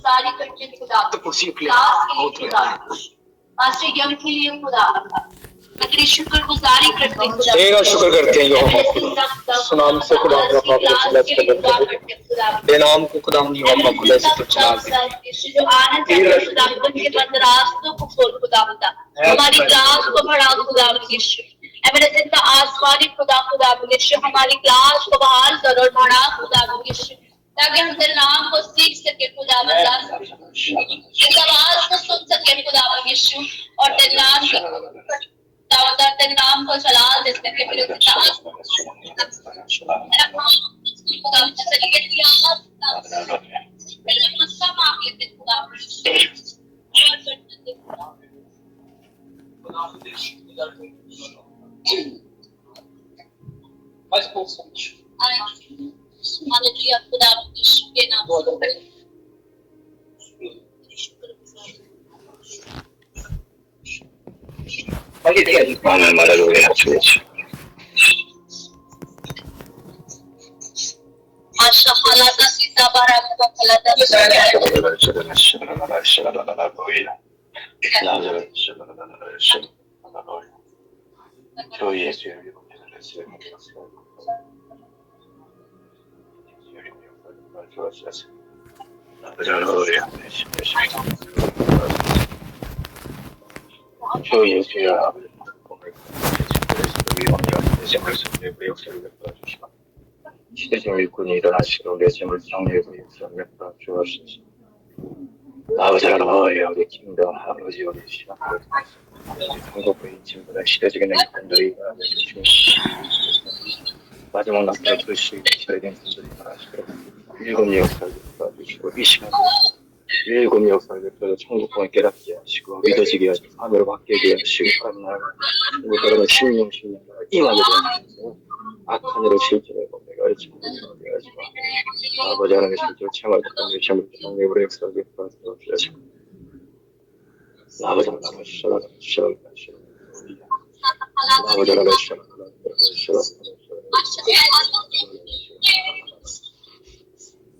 जारी करके खुदा तो कुर्सी के लिए दास के लिए बहुत खुदा मास्टर यंग के लिए खुदा तेरी शुक्रगुजारी करते हैं खुदा तेरा शुक्र करते हैं जो सुनाम से खुदा का पाक चला चला बेनाम को खुदा नहीं होगा खुदा से तो चला जो आनंद है खुदा उनके बंद रास्तों को खोल खुदा हमारी क्लास को बढ़ा खुदा यीशु मेरे जिंदा आसमानी खुदा यीशु हमारी क्लास को बहाल करो और बढ़ा खुदा यीशु ताकि हम तेरे नाम को सीख सके खुदा इस आवाज को सुन सके खुदा यीशु और तेरे नाम तेरे नाम को चला दे सके मेरे हालेलुया खुदा यीशु के नाम Asha halata sita baraka halata 시대적 일꾼이 일어나시고 내 짐을 정리하고 역사를 주옵소서. 아버지 하나님 우리 킹덤 아버지 우리 시간 한국의 인심보다 시대적인 일꾼들이 마지막 낙타 글씨 있어야 되는 분들이 일어나시고 일곱 역사를 도와주시고 이 시간 일곱 역사를 도와서 천국권을 깨닫게 하시고 믿어지게 하시고 하늘을 바뀌게 하시고 하나님 신령 임하게 하시고 악한 일을 실제로 내가 하지마 아버지 하나님의 실제로 체험할 때까지 시험을 통해 우리 역사를 도와주시고 아버지 하나님의 시험을 아버지 하나님의 시험을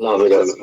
아버지 하나님의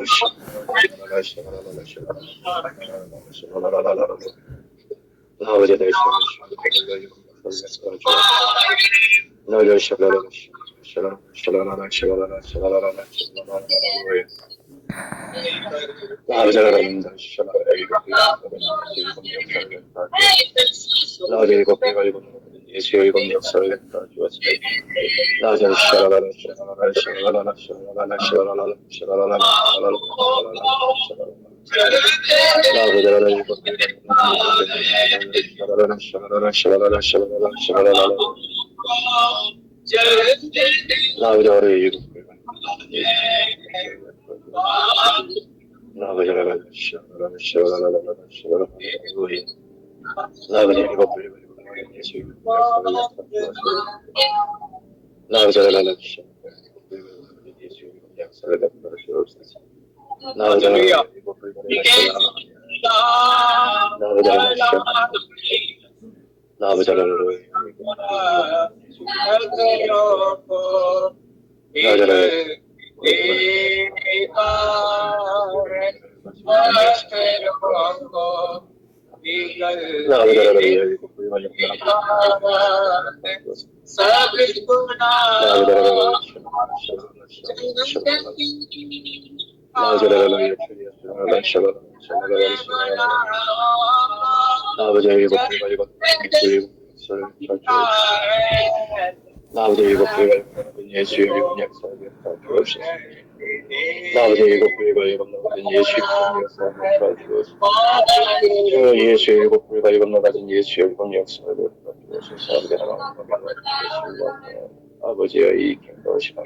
아버지의 이 킹덤 시간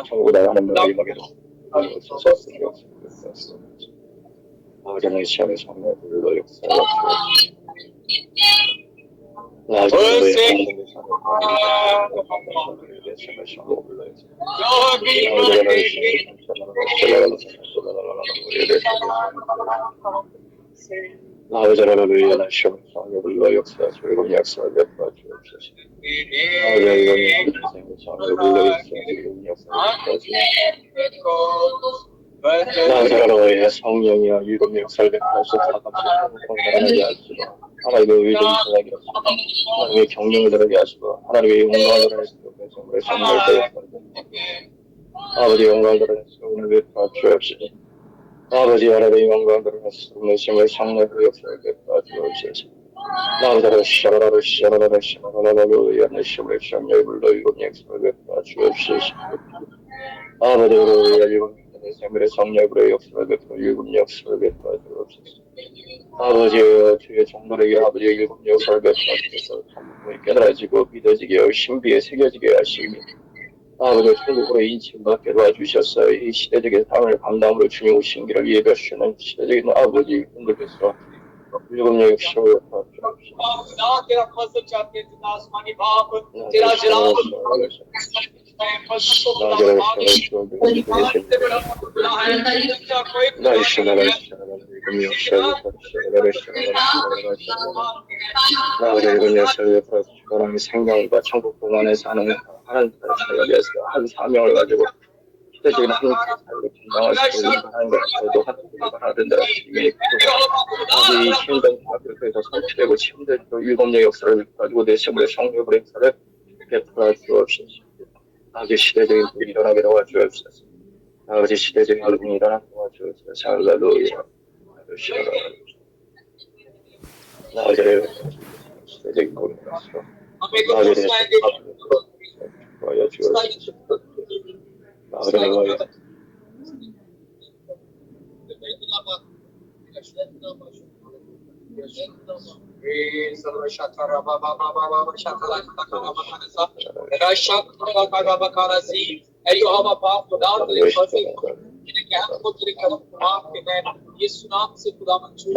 천국 나가는 날이 임하게도 아버지 하나님의 시간에 정말 불러 역사를 아버지 하나님의 위한 시험 성에 불러 역사 즐거운 약속을 베풀어 주옵소서. 아버지 하나님의 인생의 성에 불러 역사 즐거운 약속을 베풀어 주옵소서. 나자로의 성령이여 일곱 역사를 베푸소서. 하나님의 하시고 하나님의 의를 전하게 하시고 하나님의 경륜을 들게 하시고 하나님의 영광을 드러내시고 백성들의 성령을 베푸소서. 아버지 영광을 드러내시고 오늘 베푸어 주옵시고 아버지 하나님의 영광을 드러내시고 오늘 심을 성령의 역사를 베푸어 주옵시고 나자로 시아라로 시아라로 시아라로 야네 심을 성령을 불러 일곱 역사를 베푸어 주옵시고 아버지로 일곱 생물의 성령으로 역사를 베풀어 일곱 역사를 베풀어 주옵소서. 아버지여 주의 종들에게 아버지의 일곱 역사를 베풀어 주셔서 천국에 깨달아지고 믿어지게 하고 신비에 새겨지게 하시며 아버지 천국으로 인침받게 도와주셔서 이 시대적인 삶을 감당으로 주님 오신 길을 예배하시는 시대적인 아버지 분들께서 일곱 역사를 베풀어 주옵소서. 나의 생명과 천국 동안에 사는 하나님 위해서 한 사명을 가지고 시대적인 한 삶을 감당할 수 있는 하나님과 저도 하나님과 하나님과 이 힘든 학교에서 설치되고 침대로 일곱 역사를 가지고 내 생물의 성령의 역사를 베풀어 주옵소서. 아버지 시대적인 분이 일어나게 도와주옵소서. 아버지 시대적인 분이 일어나게 도와주옵소서. 할렐루야. 아버지 시대적인 분이 일어나서 아버지 도와주옵소서. 아버지 And you have a path without the perfect. यीशु नाम से खुदा मंजूर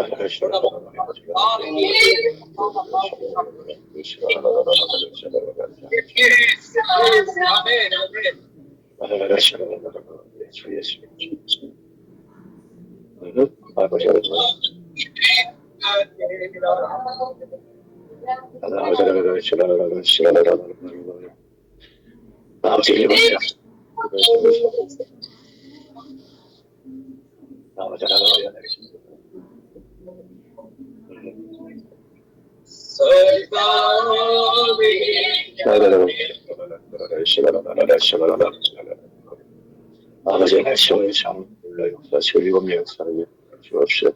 아버지의 시험을 참 불러 역사시고 일곱 역사를 주옵시오.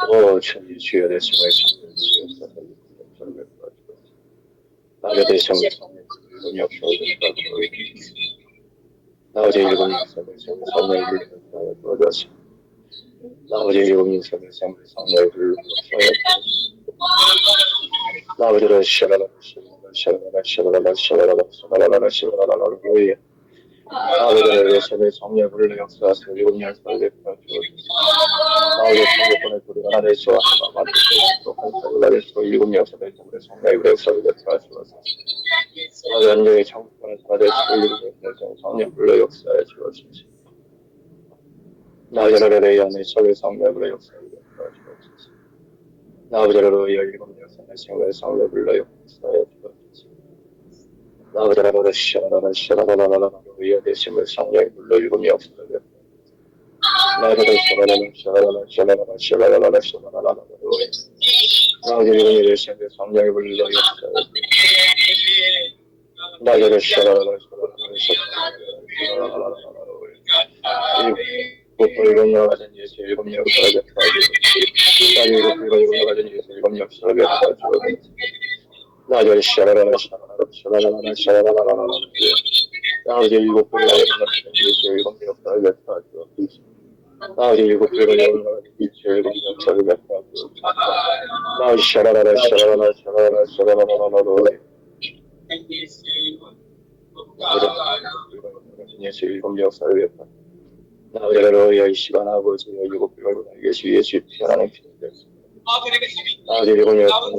오 천지 주여 내 시험을 참 불러 역사를 나의 대성을 일곱 역사를 나머지 일곱 역사를 성령을 불러 도와주옵시오. 나머지 일곱 역사를 성령을 불러 나머지를 시라라 아버지를 위해서 성령을 불러 역사하사 일곱 역사를 베풀어 주옵소서. 아버지 천국권의 소리가 나를 수하사 만드시고 한 사람을 나를 일곱 역사를 베풀어 성령의 역사를 베풀어 주옵소서. 아버지 안녕히 천국권의 나를 일곱 역사를 성령 불러 역사해 주옵소서. 나저를 내 안에 속의 성령을 불러 역사를 베풀어 주옵소서. 아버지를 위하여 일곱 역사를 생활 성령을 불러 역사해 주옵소서. 아버지를 시라라라라라라라라 위하여 대심을 성령을 불러 일곱 역사를 베풀어 나를 시라라라라라라라라라라라라라라라라라라 아버지 일곱 역사를 성령을 불러 역사해 나를 일곱 나가진 예수 일곱 역사를 베풀어 일곱 나가진 예수 일곱 역사를 베풀어 나를 샤라라라라라라라라라라라라라 아버지 일곱 나가진 예수 일곱 역사를 베풀어 아버지 일곱 나가진 예수 일곱 역사를 베풀어 나를 샤라라라라라라라라라라라라라라 예수 일곱 역사를 베풀어 아버지를 이 시간 아버지 일곱 별을 예수 피하라는 피인데 아버지 일곱 역사를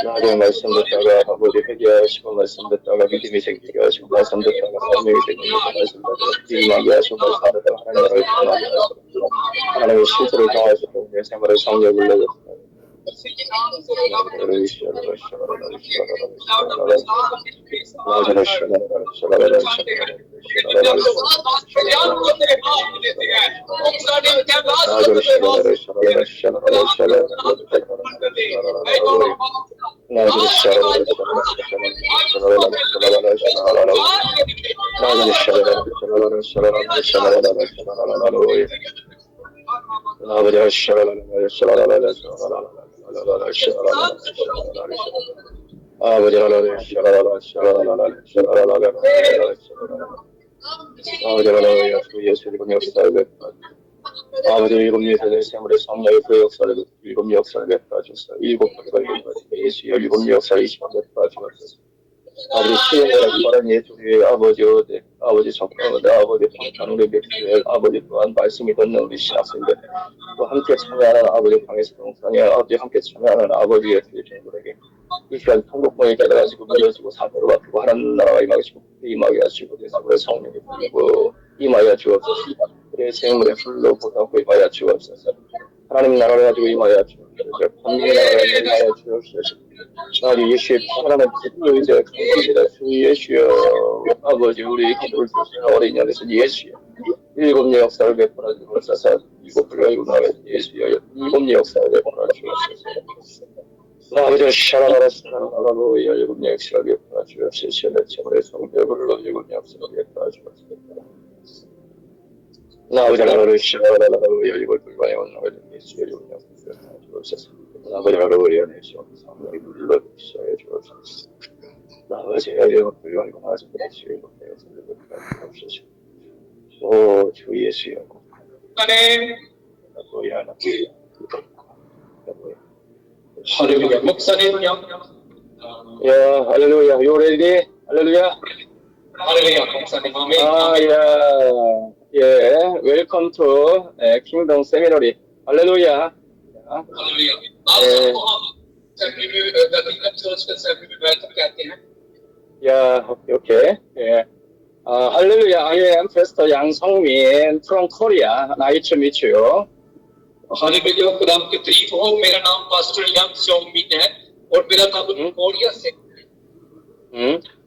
나의 말씀 듣다가 아버지 회개하시고 말씀 듣다가 믿음이 생기게 하시고 말씀 듣다가 삶이 생기게 말씀 듣다가 기임하게 하시고 말씀 듣다가 하나님을 통하게 하시고 하나님의 실제를 통하시고 내 생활을 성령을 내겠습니다. 아버지 일곱 예수의 세물의 성령의 그 역사를 일곱 역사를 베풀어 주소서. 일곱 가지가 예수의 일곱 역사를 이시만 베풀어 주소서. 아버지 시행을 바른 예수 우리 아버지 어디 아버지 적당하다 아버지 방탄우리 백수의 아버지 또한 말씀이 듣는 우리 신학생들 또 함께 참여하는 아버지 방에서 동상에 아버지 함께 참여하는 아버지의 교회들에게 이 시간 천국문에 깨달아지고 믿어지고 사도를 바꾸고 하나님 나라가 임하시고 임하게 하시고 대사부의 성령이 불리고 임하여 주옵소서. 우리의 생물의 풀로 보답고 임하여 주옵소서. 하나님 나라를 가지고 임하여 주옵소서. 판명의 나라를 임하여 주옵소서. 나리 예수의 평안한 기도를 이제 감사합니다. 주 예수여 아버지 우리 기도를 주시는 어린 양에서 예수여 일곱 역사를 베풀어 주옵소서. 일곱 불가이고 나의 예수여 일곱 역사를 베풀어 주옵소서. 아버지 샤라라라라라라로 일곱 역사를 베풀어 주옵소서. 내 제물의 성벽을 일곱 역사를 베풀어 주옵소서. 아버지 나라를 샤라라라라로 일곱 불가에 온나의 예수여 일곱 역사를 베풀어 주옵소서. 아버지 나라를 연애시오 성령이 눌러주시어 주옵소서. 아버지 일곱 불가이고 나의 예수여 일곱 역사를 베풀어 주옵소서. 오 주 예수여 뭐야 나 할렐루야. 목사님은요? 야, 할렐루야. You ready? 할렐루야. 할렐루야. 목사님. 아멘. Yeah. Welcome to Kingdom Seminary. 할렐루야. Hallelujah. आप सबको हम असेंबली में द किंगडम चर्च के असेंबली में वेलकम कहते हैं। Yeah, okay. Yeah. 할렐루야. I am Pastor 양성민 from Korea. Nice to meet you. Hallelujah. खुदा की तारीफ हो। मेरा नाम पास्टर यांग सोंगमिन है और मेरा नाम कोरिया से है।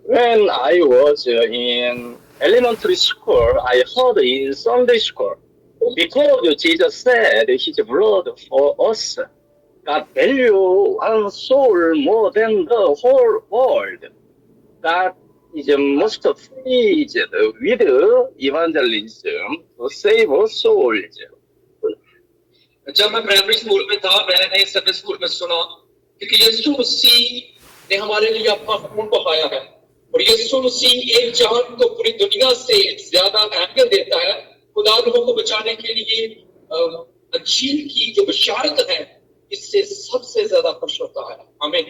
When I was in elementary school, I heard in Sunday school, because Jesus said his blood for us got value one soul more than the whole world. God is most pleased with evangelism to save souls. जब मैं primary school में था मैंने Sunday school में सुना कि यीशु मसीह ने हमारे लिए अपना खून बहाया है और यीशु मसीह एक जान को पूरी दुनिया से ज्यादा अहमियत देता है। खुदा लोगों को बचाने के लिए अंजील की जो बशारत है इससे सबसे ज्यादा खुश होता है। आमीन।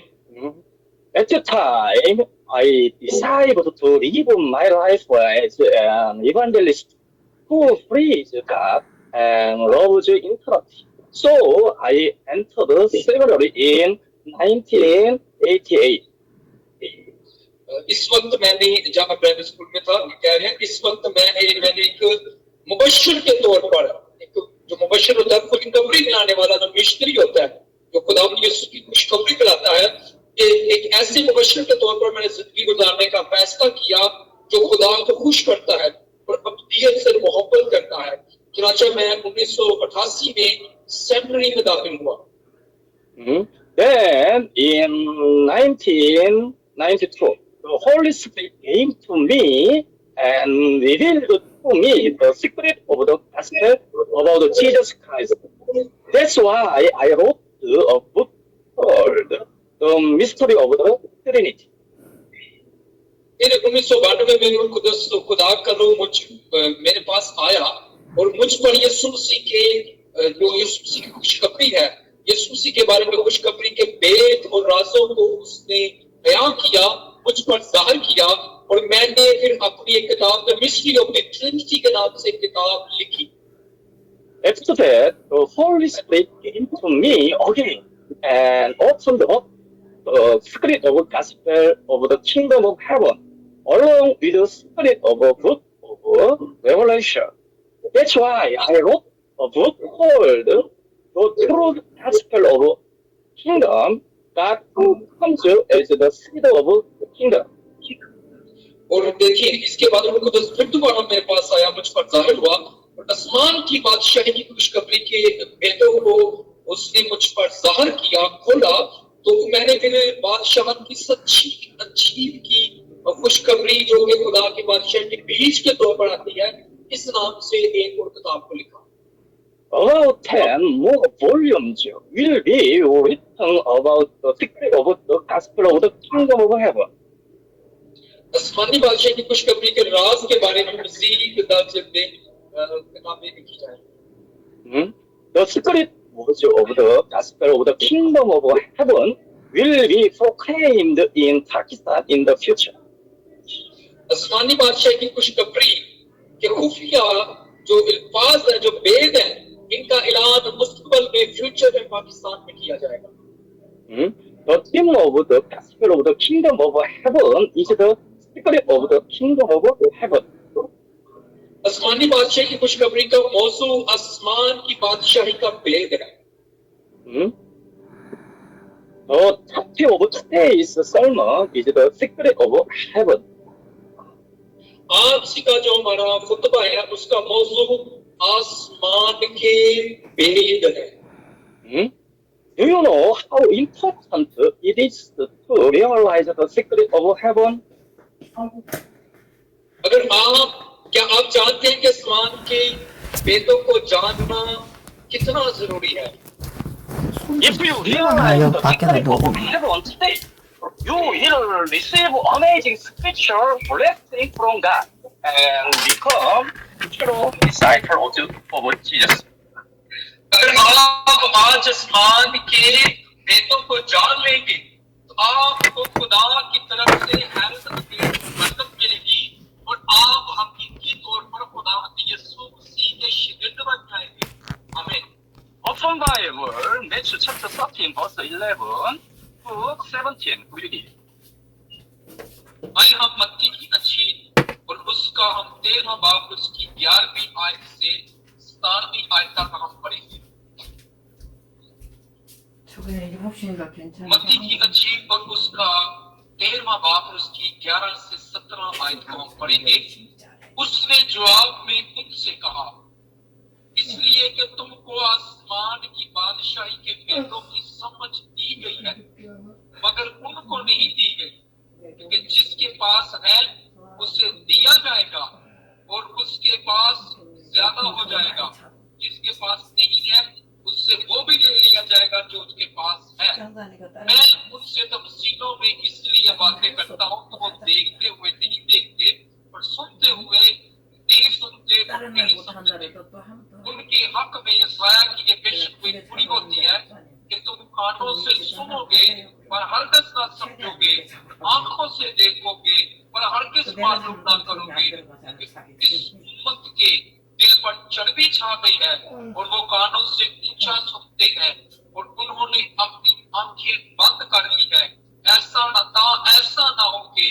At the time, I decided to live my life as an evangelist who pleased God and loves interactive. So I entered seminary in 1988. इस वक्त मैंने जब मैं प्राइमरी स्कूल में था कह रहे हैं इस वक्त मैंने एक मुबश्शिर के तौर पर एक जो मुबश्शिर होता है खुशखबरी दिलाने वाला जो मिशनरी होता है जो खुदा यीशु की खुशखबरी दिलाता है एक ऐसे मुबश्शिर के तौर पर मैंने जिंदगी गुजारने का फैसला किया जो खुदा को खुश करता है और अब्दियत से मोहब्बत करता है। चुनांचे मैं 1988 में सेमिनरी में दाखिल हुआ। Then in 1992, the Holy Spirit came to me and revealed to me the secret of the gospel about Jesus Christ. That's why I wrote a book called The Mystery of the Trinity. फिर 1992 में खुदा का रूह मेरे पास आया और मुझ पर यीशु मसीह के जो यीशु मसीह की खुशखबरी है यीशु मसीह के बारे में खुशखबरी के भेद और राजों को उसने बयां किया मुझ पर जाहिर किया और मैंने फिर अपनी एक किताब the mystery of the Trinity के नाम से किताब लिखी। After that, the Holy Spirit came to me again and opened up the secret of the gospel of the kingdom of heaven, along with the secret of a book of Revelation. That's why I wrote a book called The True Gospel of kingdom, God who comes as the seed of the kingdom. और देखिए इसके बाद उनको फिर दोबारा मेरे पास आया, मुझ पर जाहिर हुआ और आसमान की बादशाही की खुशखबरी के भेदों को उसने मुझ पर जाहिर किया, खोला। तो मैंने फिर बादशाह की सच्ची अच्छी की खुशखबरी जो कि खुदा की बादशाह के बीज के तौर पर आती है, इस नाम से एक और किताब को लिखा। About 10 more volumes will be written about the secret of the gospel of the kingdom of heaven. आसमानी बादशाह की खुशखबरी के राज के बारे में मज़ीद किताबें लिखी जाएंगी। The secret words of the gospel of the kingdom of heaven will be proclaimed in Pakistan in the future. आसमानी बादशाह की खुशखबरी के खुफिया जो अल्फाज है, जो भेद है, इनका ऐलान मुस्तकबिल में, फ्यूचर में पाकिस्तान में किया जाएगा। The theme of the gospel of the kingdom of heaven is the secret of the kingdom of heaven. आसमानी बादशाह की खुशखबरी का मौजू आसमान की बादशाही का भेद है। The topic of today's sermon is the secret of heaven. आज का जो हमारा खुतबा है उसका मौजू आसमान के भेद है। Do you know how important it is to realize the secret of heaven? अगर क्या आप जानते हैं कि आसमान के भेदों को जानना कितना जरूरी है? If you realize the secret of heaven today, you will receive amazing spiritual blessing from God and become true disciple of Jesus. अगर आप आज आसमान के भेदों को जान लेंगे तो आपको खुदा की तरफ से मदद मिलेगी और आप हकीकी तौर पर खुदा यीशु मसीह के शागिर्द बन जाएंगे। आमीन। Open Bible, Matthew chapter 13, verse 11 to 17. Read. आइए हम मत्ती की अच्छी और उसका हम 13वां बाब उसकी 11वीं आयत से 17वीं आयत तक हम पढ़ेंगे। मत्ती की अच्छी और उसका 13वां बाब उसकी 11 से 17 आयत को हम पढ़ेंगे। उसने जवाब में उनसे कहा, इसलिए कि तुमको आसमान की बादशाही के भेदों की समझ दी गई है, मगर उनको नहीं दी गई, क्योंकि जिसके पास है उसे दिया जाएगा और उसके पास ज्यादा हो जाएगा, जिसके पास नहीं है उससे वो भी ले लिया जाएगा जो उसके पास है। मैं उनसे तमसीलों में इसलिए बातें करता हूँ कि वो देखते हुए नहीं देखते और सुनते हुए नहीं सुनते और नहीं समझते। उनके हक में यसाया की ये पेशगोई पूरी होती है कि तुम कानों से सुनोगे पर हरगिज़ ना समझोगे, आंखों से देखोगे पर हरगिज़ मालूम ना करोगे। इस उम्मत के दिल पर चर्बी छा गई है और वो कानों से ऊंचा सुनते हैं और उन्होंने अपनी आंखें बंद कर ली है। ऐसा ना हो कि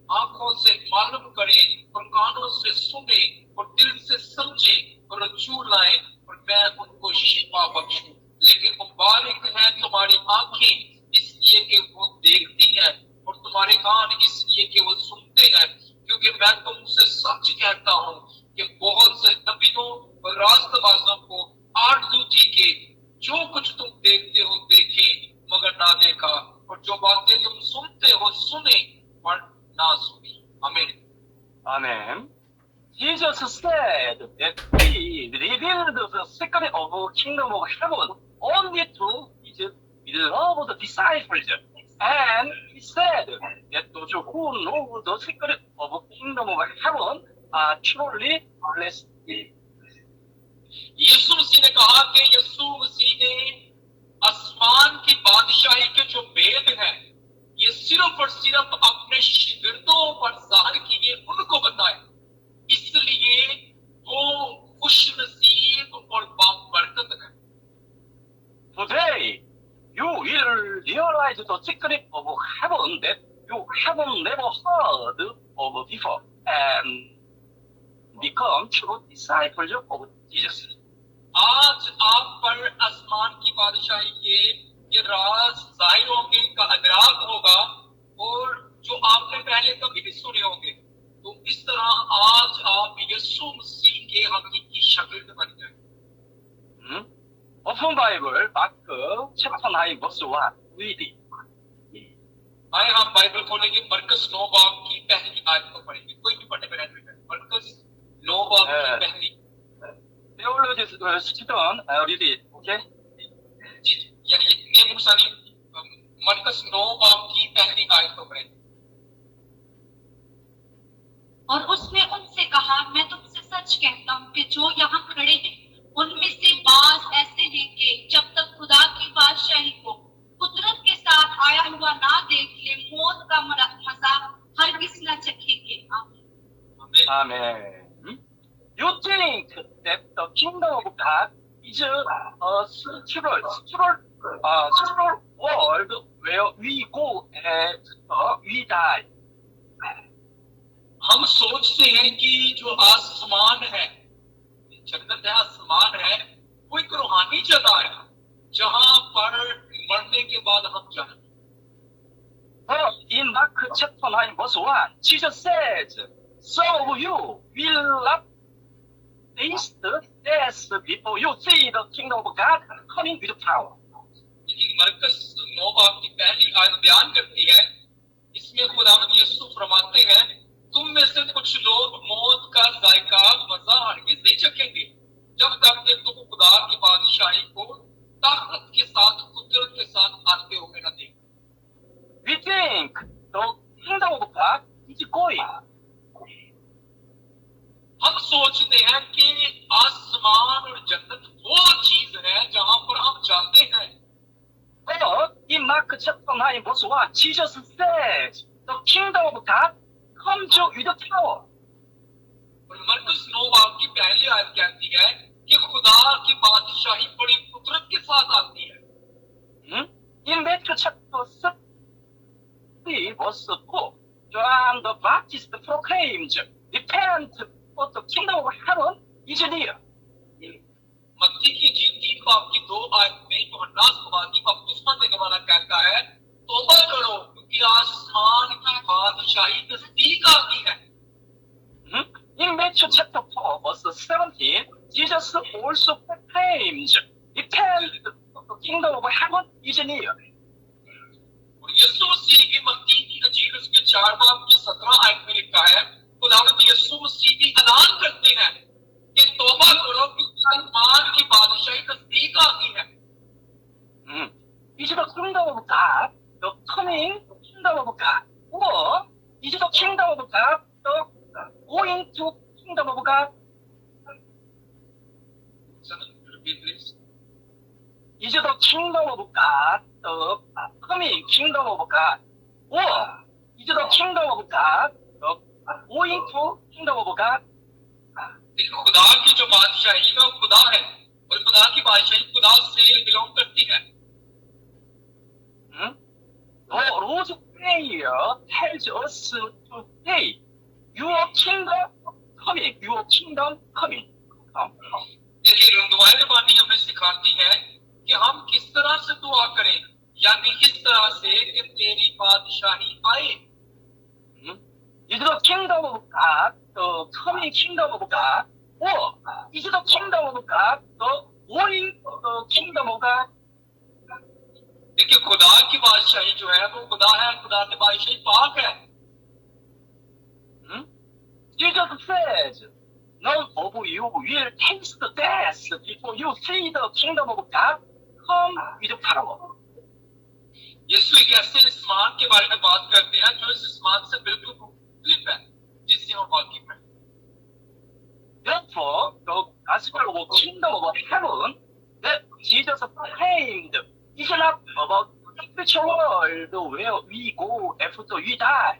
आंखों से मालूम करें और कानों से सुने और दिल से समझे और रजू लाए और मैं उनको शिफा बख्शूं। लेकिन मुबारक है तुम्हारी आंखें इसलिए कि वो देखती हैं और तुम्हारे कान इसलिए कि वो सुनते हैं, क्योंकि मैं तुमसे सच कहता हूँ कि बहुत से नबियों और रास्तबाजों को आरज़ू थी कि जो कुछ तुम देखते हो देखे मगर ना देखा, और जो बातें तुम सुनते हो सुने पर ना सुनी। आमीन। Amen. Jesus said that he revealed the secret of the kingdom of heaven only to his beloved disciples. And he said that those who know the secret of the kingdom of heaven are truly blessed. यीशु मसीह ने कहा कि यीशु मसीह ने आसमान की बादशाही के जो भेद हैं ये सिर्फ और सिर्फ अपने शागिर्दों पर जाहिर किए, उनको बताए, इसलिए वो खुशनसीब और बाबरकत है। Today, you will realize the secret of heaven that you haven't never heard of before and become true disciples of Jesus. आज आप पर आसमान की बादशाही के ये राज जाहिर होंगे, का अदराक होगा, और जो आपने पहले कभी भी सुने होंगे। तो इस तरह आज आप यीशु मसीह के हकीकी शक्ल में बन जाए। 오픈 바이블 마크 챕터 9 verse 1 reading. आए हम बाइबल खोलेंगे, मरकस 9 बाब की पहली आयत को पढ़ेंगे। कोई भी पढ़ने में नहीं, मरकस 9 बाब की पहली। Theology student read it, okay? ये मुसानी मरकस 9 बाब की पहली आयत को पढ़ेंगे। और उसने उनसे कहा, मैं तुमसे सच कहता हूँ कि जो यहाँ खड़े हैं उनमें से बाज ऐसे हैं कि जब तक खुदा की बादशाही को कुदरत के साथ आया हुआ ना देख ले, मौत का मजा हरगिज न चखेंगे। Amen. You think that the kingdom of God is a spiritual world where we go and we die. हम सोचते हैं कि जो आसमान है, जन्नत है, आसमान है, वो एक रूहानी जगह है जहां पर मरने के बाद हम जाएंगे। In Mark chapter 9 verse 1, Jesus says, some of you will not taste death before you see the kingdom of God coming with power. मरकस 9 बाब की पहली आयत बयान करती है, इसमें खुदावंद यीशु फरमाते हैं, तुम में से कुछ लोग मौत का जायका मजा हरगिज नहीं चखेंगे जब तक कि तुम खुदा की बादशाही को ताकत के साथ, कुदरत के साथ आते हुए न देखें। We think the kingdom of God is going. हम सोचते हैं कि आसमान और जन्नत वो चीज है जहां पर हम जाते हैं। But in Mark chapter 9 verse 1, Jesus says, the kingdom of God comes with power. मरकस 9 बाब की पहली आयत कहती है कि खुदा की बादशाही बड़ी कुदरत के साथ आती है। In Matthew chapter 3 verse 4, John the Baptist proclaims, repent, for the kingdom of heaven is near. मत्ती की इंजील 3 बाब की 2 आयत में यूहन्ना सुसमाचार बपतिस्मा देने वाला कहता है, तौबा करो क्योंकि आसमान की बादशाही नजदीक आती है। In Matthew chapter 4 verse 17, Jesus also proclaims, repent, for the kingdom of heaven is near. और यीशु मसीह की मत्ती की इंजील उसके 4 बाब की 17 आयत में लिखा है, खुदावंद यीशु मसीह भी ऐलान करते हैं कि तौबा करो क्योंकि आसमान की बादशाही नजदीक आती है। Is the kingdom of God the coming kingdom of God? Or is the kingdom of God the going to kingdom of God? Is the kingdom of God the coming kingdom of God? Or is the kingdom of God the going to kingdom of God? खुदा की जो बादशाही है वो खुदा है, और खुदा की बादशाही खुदा से बिलोंग करती है। The Lord's Prayer tells us today, your kingdom coming, your kingdom coming. देखिए दुआएं बानी हमें सिखाती है कि हम किस तरह से दुआ करें, यानी इस तरह से कि तेरी बादशाही आए। Is the kingdom of God the coming kingdom of God? Or is the kingdom of God the going kingdom of God? देखिए खुदा की बादशाही जो है वो खुदा है, खुदा की बादशाही पाक है। Jesus says, none of you will taste death before you see the kingdom of God come with power. यीशु एक ऐसे इस्मान के बारे में बात करते हैं जो इस इस्मान से बिल्कुल मुख्तलिफ है जिससे हम वाकिफ हैं। Therefore, the gospel of kingdom of heaven that Jesus proclaimed is not about the spiritual world where we go after we die.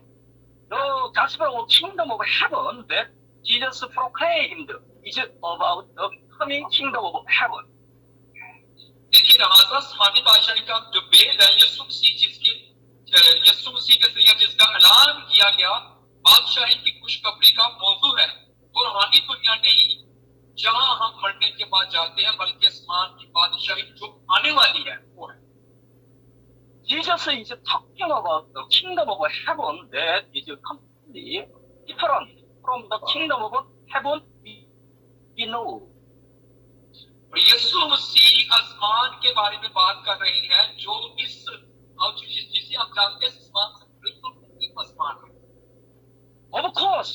The gospel of kingdom of heaven that Jesus proclaimed is about the coming kingdom of heaven. देखिए नवाजा आसमानी बादशाही का जो bell है, यीशु मसीह के जरिए जिसका ऐलान किया गया बादशाही की खुशखबरी का मौजू है, वो रूहानी दुनिया नहीं जहां हम मरने के बाद जाते हैं, बल्कि आसमान की बादशाही जो आने वाली है वो है। Jesus is talking about the kingdom of heaven that is completely different from the kingdom of heaven we know. और यीशु मसीह आसमान के बारे में बात कर रहे हैं जो इस जिसे हम जानते हैं आसमान से बिल्कुल मुख्तलिफ आसमान है. Of course,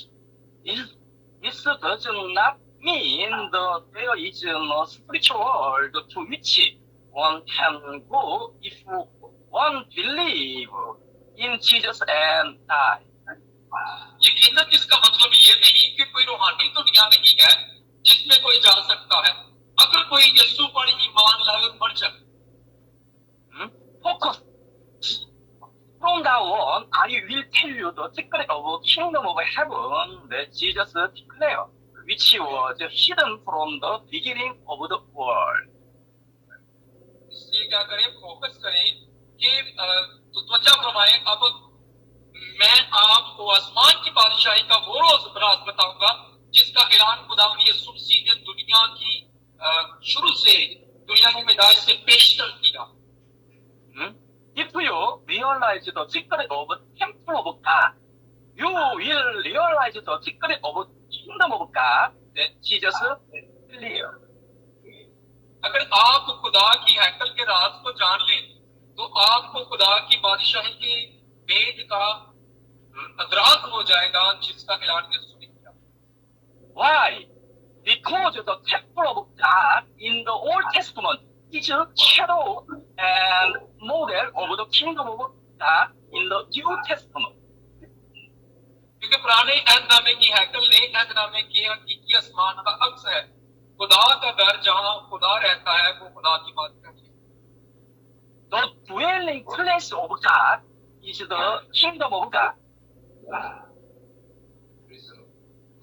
this does not mean that there is no spiritual world to which one can go if one believe in Jesus and die. यकीनन इसका मतलब ये नहीं कि कोई रूहानी दुनिया नहीं है जिसमें कोई जा सकता है अगर कोई यीशु पर ईमान लाए और मर जाए. Focus. From now on, I will tell you the secret of the kingdom of heaven that Jesus declared, which was hidden from the beginning of the world. इसलिए क्या करें, फोकस करें कि तो त्वचा फरमाएं. अब मैं आपको आसमान की बादशाही का वो राज बताऊंगा जिसका ऐलान खुदा यीशु मसीह ने दुनिया की शुरू से दुनिया की पैदाइश से पेश कर दिया. If you realize the secret of temple of God, you will realize the secret of kingdom of God that Jesus declared. अगर आप खुदा की हैकल के राज को जान लें तो आपको खुदा की बादशाही के भेद का अदराक हो जाएगा जिसका ऐलान यीशु ने किया. Why? Because the temple of God in the Old Testament is a shadow and model of the kingdom of God in the New Testament. क्योंकि पुराने अहदनामे की हैकल नए अहदनामे के हकीकी आसमान का अक्स है. खुदा का घर जहां खुदा रहता है वो खुदा की बात करती है. The dwelling place of God is the kingdom of God.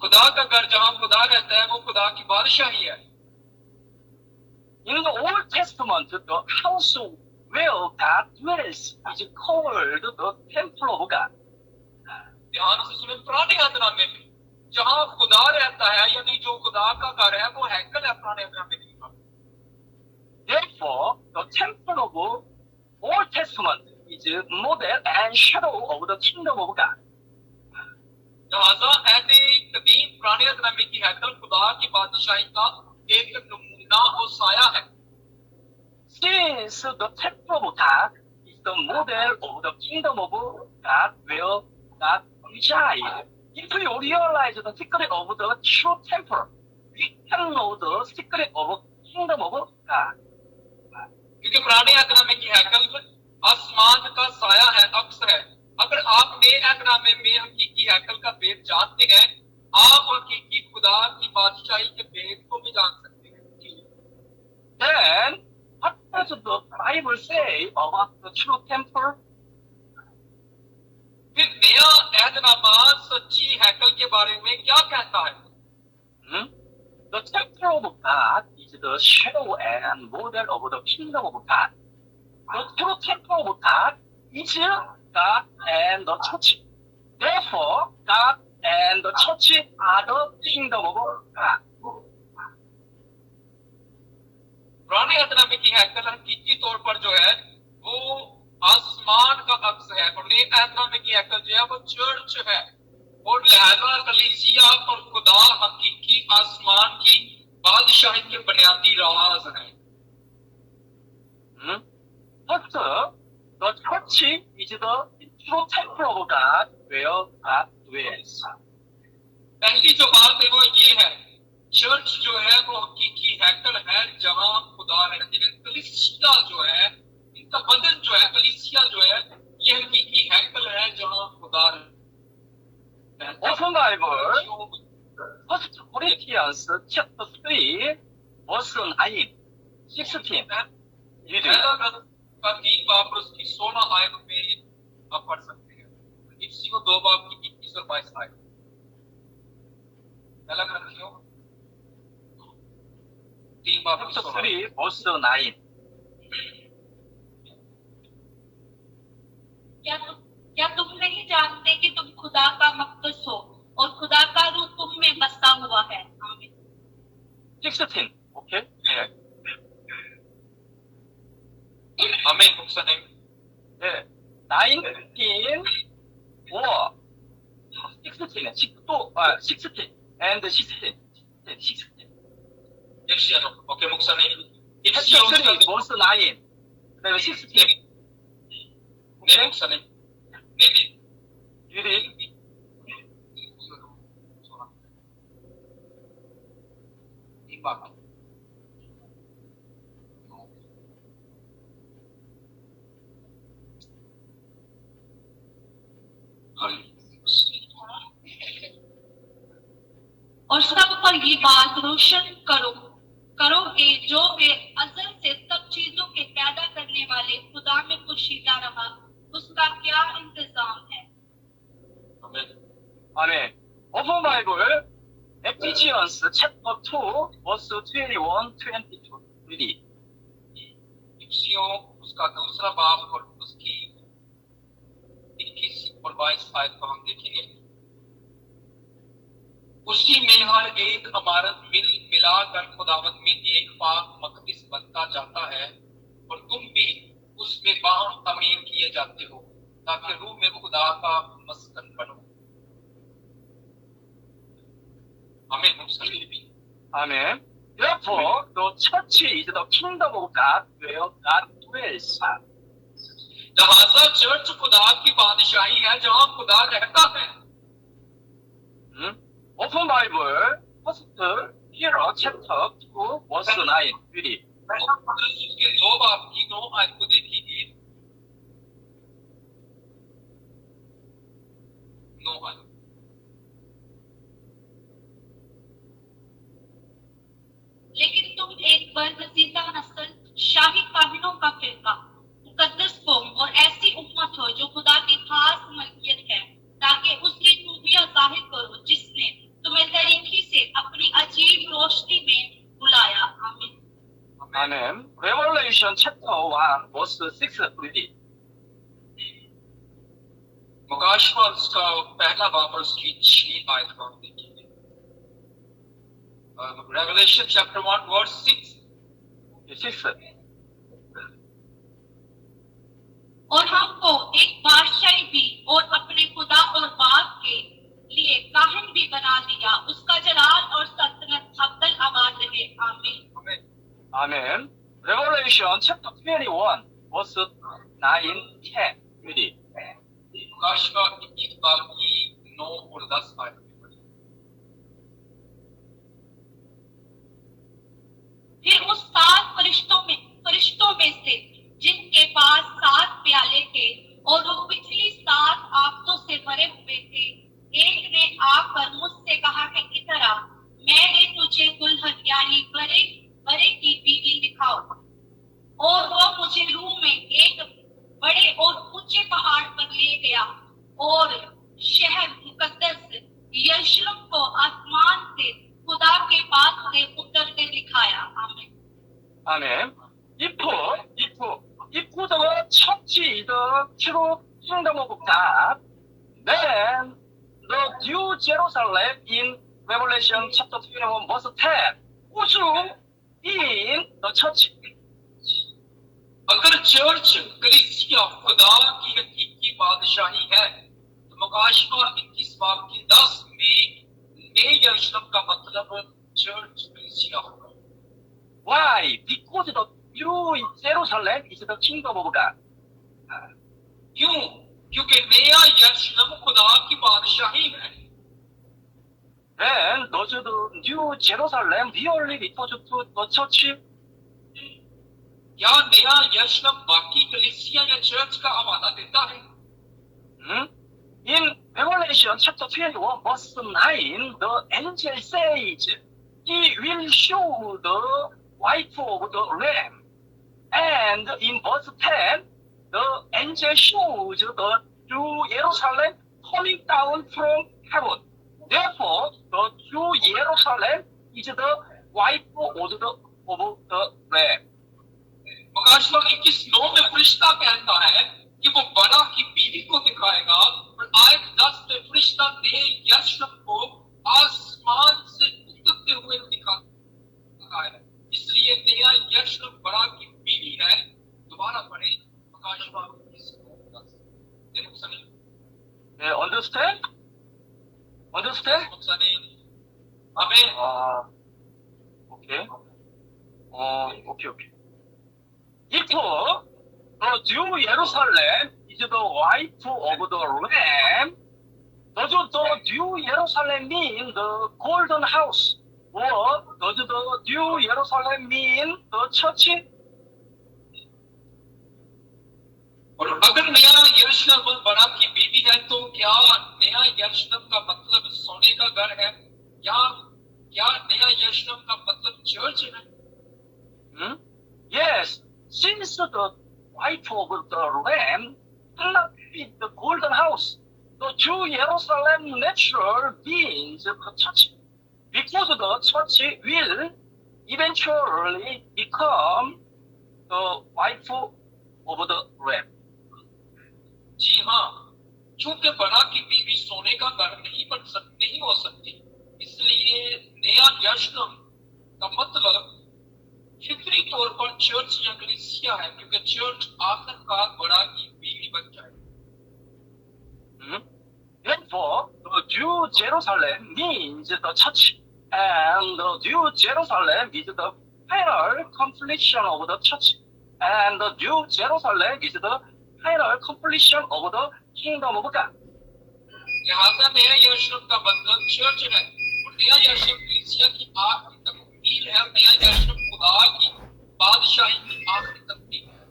खुदा का घर जहां खुदा रहता है वो खुदा की बादशाही है. In the Old Testament, the house where God dwells is called the temple of God. ध्यान से सुने, पुराने अहदनामे में जहां खुदा रहता है यानी जो खुदा का घर है वो हैकल है पुराने अहदनामे में. Therefore, the temple of Old Testament is model and shadow of the kingdom of God. लिहाजा ऐसे कदीम पुराने अहदनामे की हैकल खुदा की बादशाही का एक नमूना और साया है. Since the temple of God is the model of the kingdom of God where God resides, if you realize the secret of the true temple, we can know the secret of kingdom of God. क्योंकि पुराने अहदनामे की हैकल आसमान का साया है, अक्स है. अगर आप नए अहदनामे में हकीकी हैकल का भेद जानते हैं आप हकीकी खुदा की बादशाही के भेद को भी जान सकते हैं. Then, what does the Bible say about the true temple? फिर नया अहदनामा सच्ची हैकल के बारे में क्या कहता है? The temple of God is the shadow and model of the kingdom of God. The true temple of God is God and the church. Therefore, God and the church are the kingdom of God. पुराने अहदनामे की हैकल हकीकी तौर पर जो है वो आसमान का अक्स है और नए अहदनामे की हैकल जो है वो चर्च है. और लिहाजा कलीसिया और खुदा हकीकी आसमान की बादशाही के बुनियादी राज हैं. First, the church is the true temple of God where God dwells. पहली जो बात है वो ये है, चर्च जो है वो हकीकी हैकल है जहां खुदा रहते हैं. कलीसिया जो है इनका बदन जो है कलीसिया जो है ये हकीकी हैकल है जहां खुदा रहते हैं. Open Bible, 1 Corinthians chapter 3, verse 9, 16. Read it. का 3 बाब और उसकी 16 आयत में आप पढ़ सकते हैं. इफ्सियों 2 बाब की 21 और 22 आयत. पहला ग्रंथियों 3 बाब की Chapter 16. 3, verse 9. क्या तुम नहीं जानते कि तुम खुदा का मक़दस हो और खुदा का रूह तुम में बसा हुआ है? आमीन. 16, okay? आमीन. 예, 19 or 16, 16 and 16. 역시 오케이 목사님. 챕터 3 verse 9. 그다음에 16. 네 목사님. 네네. 유리. 이막. और सब पर ये बात रोशन करोगे जो वे अज़ल से सब चीजों के पैदा करने वाले खुदा में पोशीदा रहा, उसका क्या इंतजाम है। 아멘. 오픈 바이블 에피지언스 챕터 2 verse 21, 22. 유리. इफ्सियों उसका दूसरा बाब और उसकी 21 और 22 आयत को हम देखेंगे। उसी में हर एक इमारत मिलाकर खुदावत में एक पाक मकदस बनता जाता है और तुम भी उसमें बाहम तमीर किए जाते हो ताकि रूह में खुदा का मस्कन बनो। आमीन। Amen. Therefore, the church is the kingdom of God where God dwells. लिहाजा चर्च खुदा की बादशाही है जहाँ खुदा रहता है। Open Bible, 1 Peter chapter 2 verse 9. 유리. उसके 2 बाब की 9 आयत को देखिए। 9 आयत। लेकिन तुम एक बरगजीदा नस्ल, शाही काबिलों का फिरका, मुकद्दस कौम और ऐसी उम्मत हो जो खुदा की खास मलकियत है, ताकि उसकी खूबियां जाहिर करो जिसने तुम्हें तरीकी से अपनी अजीब रोशनी में बुलाया। आमीन। Amen. Revelation chapter 1 verse 6. 유리. मुकाशवा उसका पहला बाब और उसकी 6 आयत को हम देखेंगे। Revelation chapter 1 verse 6. 6. और हमको एक बादशाही भी और अपने खुदा और बाप के लिए काहिन भी बना दिया, उसका जलाल और सल्तनत अब्दल आबाद रहे। आमीन। Amen. Revelation chapter 21 verse 9, 10. 유리. मुकाशवा 21 बाब की 9 और 10 आयत में पढ़ें। फिर उस 7 फरिश्तों में से जिनके पास 7 प्याले थे और वो पिछली 7 आफतों से भरे हुए थे, एक ने आकर मुझसे कहा कि इधर आ, मैंने तुझे दुल्हन यानी बरे की बीवी दिखाओ। और वो मुझे रूम में एक बड़े और ऊंचे पहाड़ पर ले गया और शहर मुकद्दस यरूशलेम को आसमान से खुदा के पास से उतरते दिखाया। आमीन। Amen. If the church is the true kingdom of God, then the New Jerusalem in Revelation chapter 21 verse 10 also in the church. अगर चर्च कलीसिया खुदा की हकीकी बादशाही है तो मुकाशवा 21 बाब की 10 में नए यरूशलेम का मतलब चर्च कलीसिया होगा। Why? Because the New Jerusalem is the kingdom of God. क्यों? क्योंकि नया यरूशलेम खुदा की बादशाही है। Then does the New Jerusalem really refer to the church? क्या नया यरूशलेम बाकी कलीसिया या चर्च का हवाला देता है? In Revelation chapter 21 verse 9, the angel says, he will show the wife of the lamb. And in verse 10, the angel shows the New Jerusalem coming down from heaven. Therefore, the New Jerusalem is the wife of the lamb. मुकाशवा 21:9 में फरिश्ता कहता है कि वो बड़ा की बीवी को दिखाएगा और आयत 10 में फरिश्ता नए यरूशलेम को आसमान से उतरते हुए दिखाता है। इसलिए नया यरूशलेम बड़ा की बीवी है। दोबारा पढ़े मुकाशवा 21:9। मेरे मुक्सानी understand? Understand? मुक्सानी हमें Okay. Okay. If the New Jerusalem is the wife of the Lamb, does the New Jerusalem mean the golden house? Or does the New Jerusalem mean the church? और अगर नया यरूशलेम बड़ा की बीवी है तो क्या नया यरूशलेम का मतलब सोने का घर है या क्या नया यरूशलेम का मतलब चर्च है? Yes, since the wife of the Lamb cannot be the golden house, the New Jerusalem natural means the church, because the church will eventually become the wife of the Lamb. जी हाँ, चूंकि बड़ा की बीवी सोने का घर नहीं हो सकती, इसलिए नया यरूशलेम का मतलब फितरी तौर पर चर्च या कलीसिया है, क्योंकि चर्च आखिरकार बड़ा की बीवी बन जाए। Therefore, the New Jerusalem means the church, and the New Jerusalem is the final completion of the church, and the New Jerusalem is the final completion of the kingdom of God. लिहाजा नया यरूशलेम का मतलब church है और नया यरूशलेम कलीसिया की आखिरी तकमील है, नया यरूशलेम खुदा की बादशाही की आखिरी तकमील है।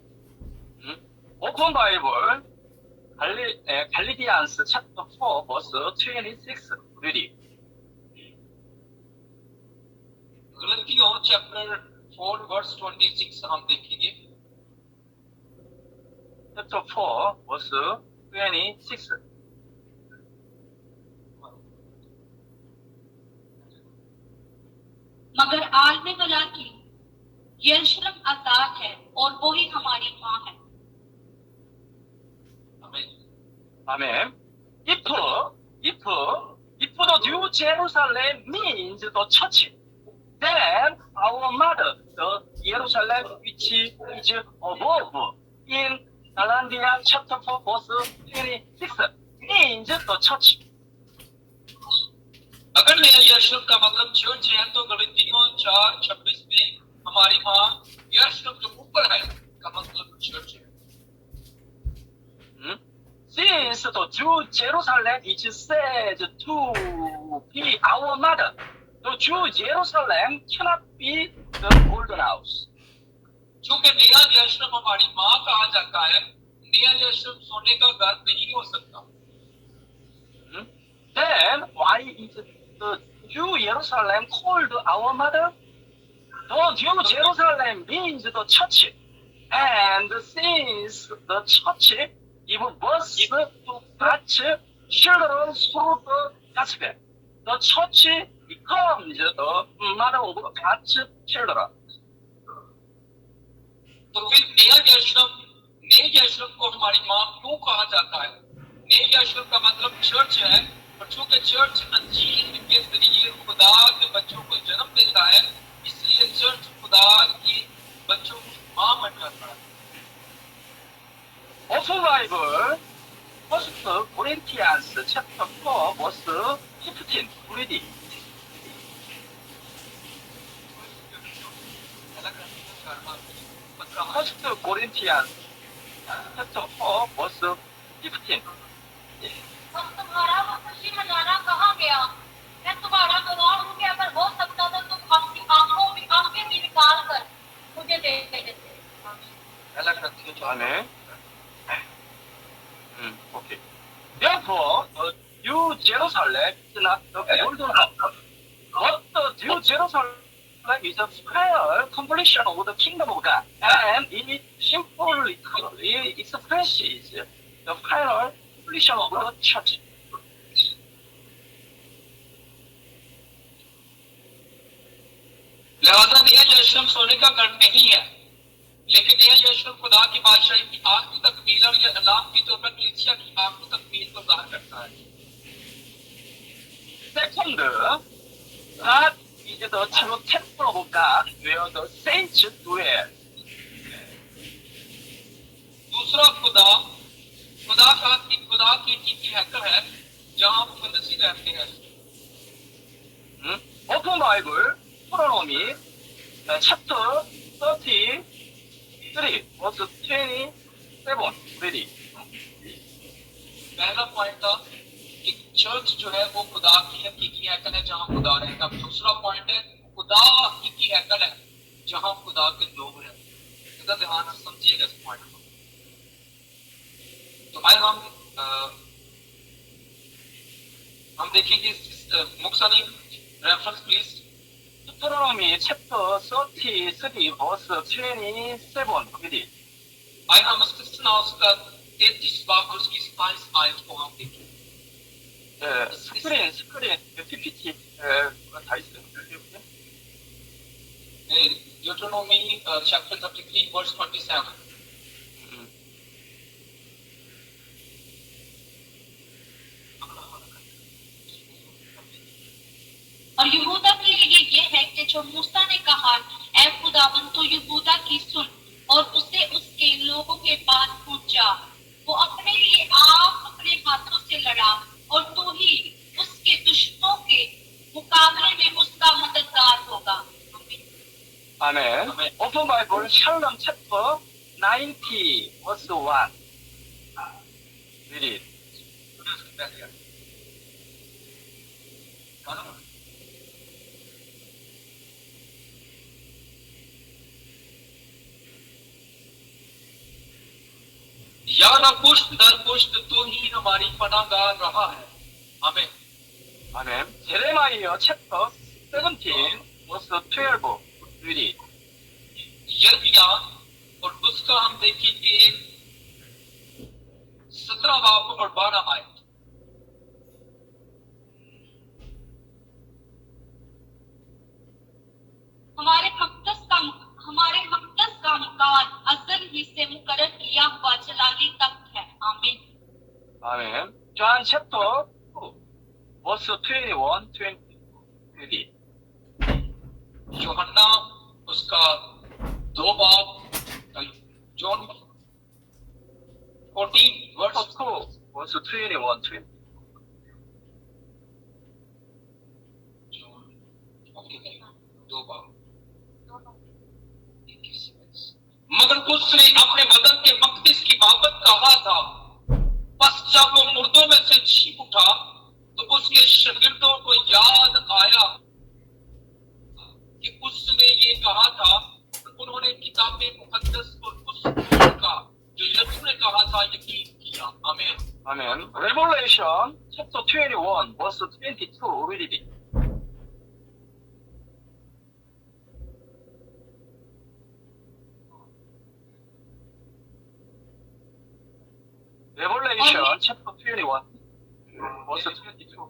Open Bible, Galatians chapter 4, verse 26. Read it. गलतियों चैप्टर 4 वर्स 26 हम देखेंगे। Chapter 4, verse 26. मगर आलम वाला की यरूशलेम आजाद है और वो ही हमारी माँ है। Amen. If the New Jerusalem means the church, then our mother, the Jerusalem which is above, in Galatians chapter 4, verse 26, means the church. अगर नया यरूशलेम का मतलब चर्च है तो गलतियों 4:26 में हमारी माँ यरूशलेम जो ऊपर है का मतलब चर्च है। Since the New Jerusalem is said to be our mother, the New Jerusalem cannot be the golden house. चूंकि नया यरूशलेम हमारी माँ कहा जाता है, नया यरूशलेम सोने का घर नहीं हो सकता। Then why is the New Jerusalem called our mother? The New Jerusalem means the church, and since the church gives birth to God's children through the gospel, the church becomes the mother of God's children. तो फिर नया यरूशलेम को हमारी माँ क्यों कहा जाता है? नया यरूशलेम का मतलब चर्च है, और चूंकि चर्च अंजील के जरिए खुदा के बच्चों को जन्म देता है, इसलिए चर्च खुदा की बच्चों की माँ बन जाता है। Open Bible, 1 Corinthians chapter 4, verse 15. Read it. 1 Corinthians chapter 4, verse 15. अब तुम्हारा वो खुशी मनाना कहाँ गया? मैं तुम्हारा गवाह हूँ कि अगर हो सकता तो तुम अपनी आंखें भी निकाल कर मुझे दे देते। Amen. Okay. Therefore, the New Jerusalem is not the golden house, but the New Jerusalem is the final completion of the kingdom of God, and it simply expresses the final completion of the church. लिहाजा नया यरूशलेम सोने का घर नहीं है, लेकिन नया यरूशलेम खुदा की बादशाही की आखिरी तकमील और यह अलाम की तौर पर कलीसिया की आखिरी तकमील को ज़ाहिर करता है। Second, God is the true temple of God where the saints dwell. दूसरा, खुदा खुदा की टीकी हैकर है जहाँ मुकद्दसी रहते हैं. 오픈 바이블 프로노미 챕터 33 verse 27 ready. पहला पॉइंट था कि चर्च जो है वो खुदा की हकीकी हैकर है जहाँ खुदा रहता है. दूसरा पॉइंट है खुदा हकीकी हैकर है जहाँ खुदा के लोग रहते हैं. इसका ध्यान समझिएगा इस पॉइंट को. तो आइए हम देखेंगे मुक्सानी रेफरेंस प्लीज. 프로노미 챕터 33 verse 27 ready. आइए हम उसके स्नाउस का 33वां वर्ष की 27 आयत को हम देखें. 스크린 PPT 다 있어요. Deuteronomy chapter 33 verse 27. और यहूदा के लिए ये है कि जो मूसा ने कहा, ऐ खुदावन तो यहूदा की सुन और उसे उसके लोगों के पास पहुंचा. वो अपने लिए आप अपने हाथों से लड़ा और तू ही उसके दुश्मनों के मुकाबले में उसका मददगार होगा. 아멘. 오픈 바이블 샬롬 챕터 90 verse 1 ready. या ना पुष्ट दर पुष्ट तो ही हमारी पनाहगाह रहा है. आमीन. 아멘. 제레마이어 챕터 17 verse 12 ready. यर्मिया और उसका हम देखेंगे 17वां और 12 आयत. हमारे मकदस का मकान अज़ल ही से मुकर्रर किया हुआ जलाली तक है. आमीन. 아멘. John chapter 2 verse 21 20 यूहन्ना उसका 2 बाब जॉन 14 verse 2 verse 21 20 2 बाब. मगर उसने अपने वतन के मकदस की बाबत कहा था. बस जब वो मुर्दों में से जी उठा तो उसके शागिर्दों को याद आया कि उसने ये कहा था. उन्होंने किताबे मुकद्दस और उस का जो यीशु ने कहा था यकीन किया. आमीन. 아멘. Revelation chapter 21 verse 22 ready. Revelation chapter 21 verse 22.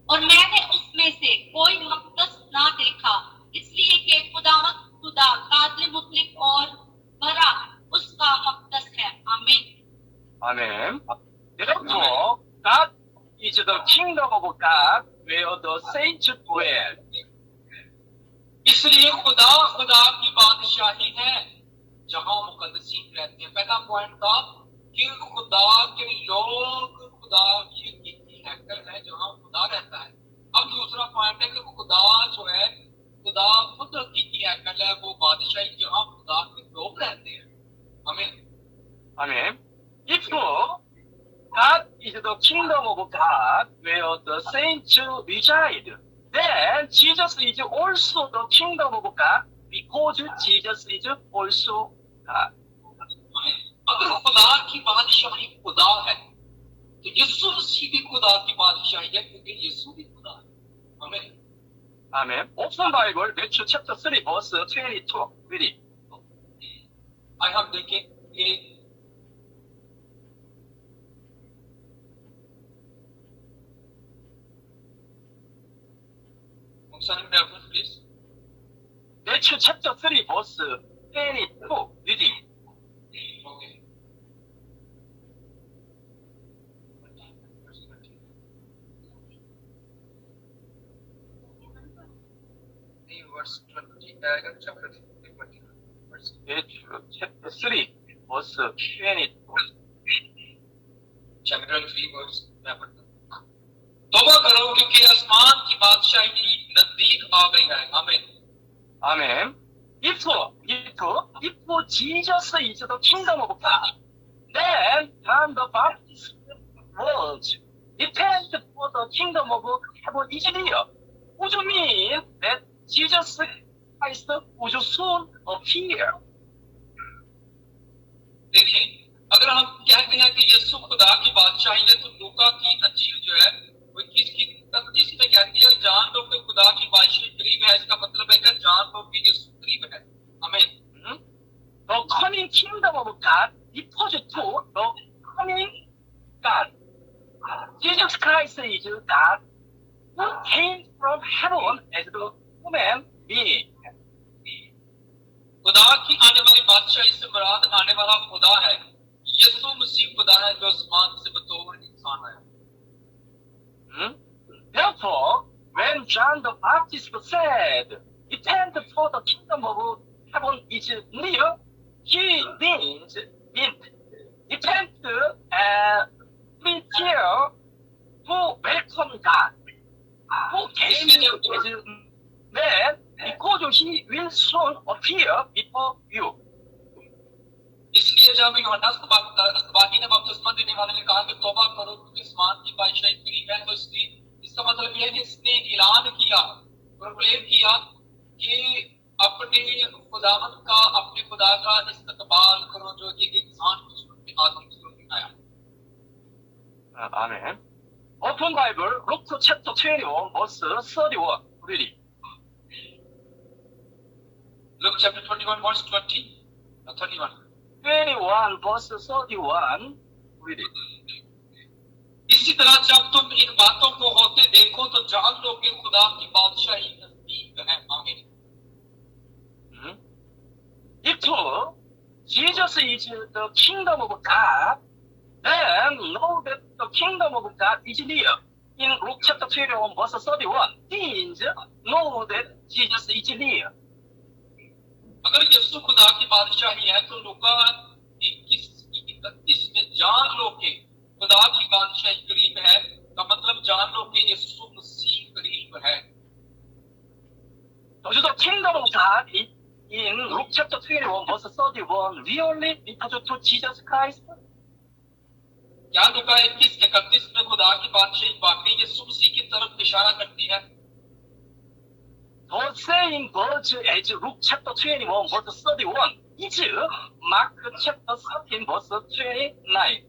और मैंने उसमें से कोई मकदस ना देखा, इसलिए कि खुदा कादिर मुतलिक और भरा उसका मकदस है. आमीन. Amen. Therefore, God is the kingdom of God where the saints dwell. इसलिए खुदा की बादशाही है जहां मुकद्दसीन रहते हैं. पहला पॉइंट था कि खुदा के लोग खुदा की हकीकी हैकर है जहां खुदा रहता है. अब दूसरा पॉइंट है कि खुदा जो है खुदा खुद हकीकी हैकर है, वो बादशाही जहां खुदा के लोग रहते हैं. आमीन. Amen. If God is the kingdom of God where the saints reside, then Jesus is also the kingdom of God because Jesus is also God. अगर खुदा की बादशाही खुदा है तो यीशु मसीह भी खुदा की बादशाही है क्योंकि यीशु भी खुदा है. आमीन. Amen. Open Bible, Matthew chapter 3 verse 22. Ready. आइए हम देखेंगे please. Matthew chapter 3 verse 22. Ready. Okay. Verse 20, chapter 20, verse Matthew chapter 3 verse 22. Chapter 3 verse मैं पढ़ता हूं। तौबा करो क्योंकि आसमान की बादशाही नजदीक आ गई है। आमीन। Amen. If Jesus is the kingdom of God, then John the Baptist words, repent for the kingdom of heaven is near. Would you mean that Jesus Christ would soon appear? देखिए, अगर हम कहते हैं कि यीशु खुदा की बादशाही है, तो लूका की अंजील जो है वो 21 में कहती है, जान लो कि खुदा की बादशाही करीब है। इसका मतलब है कि जान लो कि यीशु करीब है। आमीन। The coming kingdom of God refers to the coming God. Jesus Christ is God who came from heaven as the human being. खुदा की आने वाली बादशाही से मुराद आने वाला खुदा है। यीशु मसीह खुदा है जो आसमान से बतौर इंसान आया। Therefore, when John the Baptist said, repent for the kingdom of heaven is near, he meant repent and prepare to welcome God, who came as man, because he will soon appear before you. इसलिए जब यूहन्ना अखबारी ने बपतिस्मा देने वाले ने कहा कि तौबा करो क्योंकि आसमान की बादशाही करीब है, तो इसका मतलब यह है कि इसने ऐलान किया, प्रोक्लेम किया कि अपने खुदावंद का, अपने खुदा का इस्तकबाल करो जो कि एक इंसान की सूरत में, आदमी की सूरत में आया। Amen. Open Bible, Luke chapter 21, verse 31. Read it. Luke chapter 21 verse 31. 21 verse 31. Read it. इसी तरह जब तुम इन बातों को होते देखो तो जान लो कि खुदा की बादशाही नजदीक है। आमीन। If Jesus is the kingdom of God, then know that the kingdom of God is near. In Luke chapter 21 verse 31, means know that Jesus is near. अगर यीशु खुदा की बादशाही है तो लूका 21 में जान लो कि खुदा की बादशाही करीब है, का मतलब जान लो कि यीशु मसीह करीब है। So the kingdom of God in Luke chapter 21 verse 31 really refers to Jesus Christ. क्या लूका 21-31 में खुदा की बादशाही वाकई यीशु मसीह की तरफ इशारा करती है? The same words as Luke chapter 21 verse 31 is Mark chapter 13 verse 29.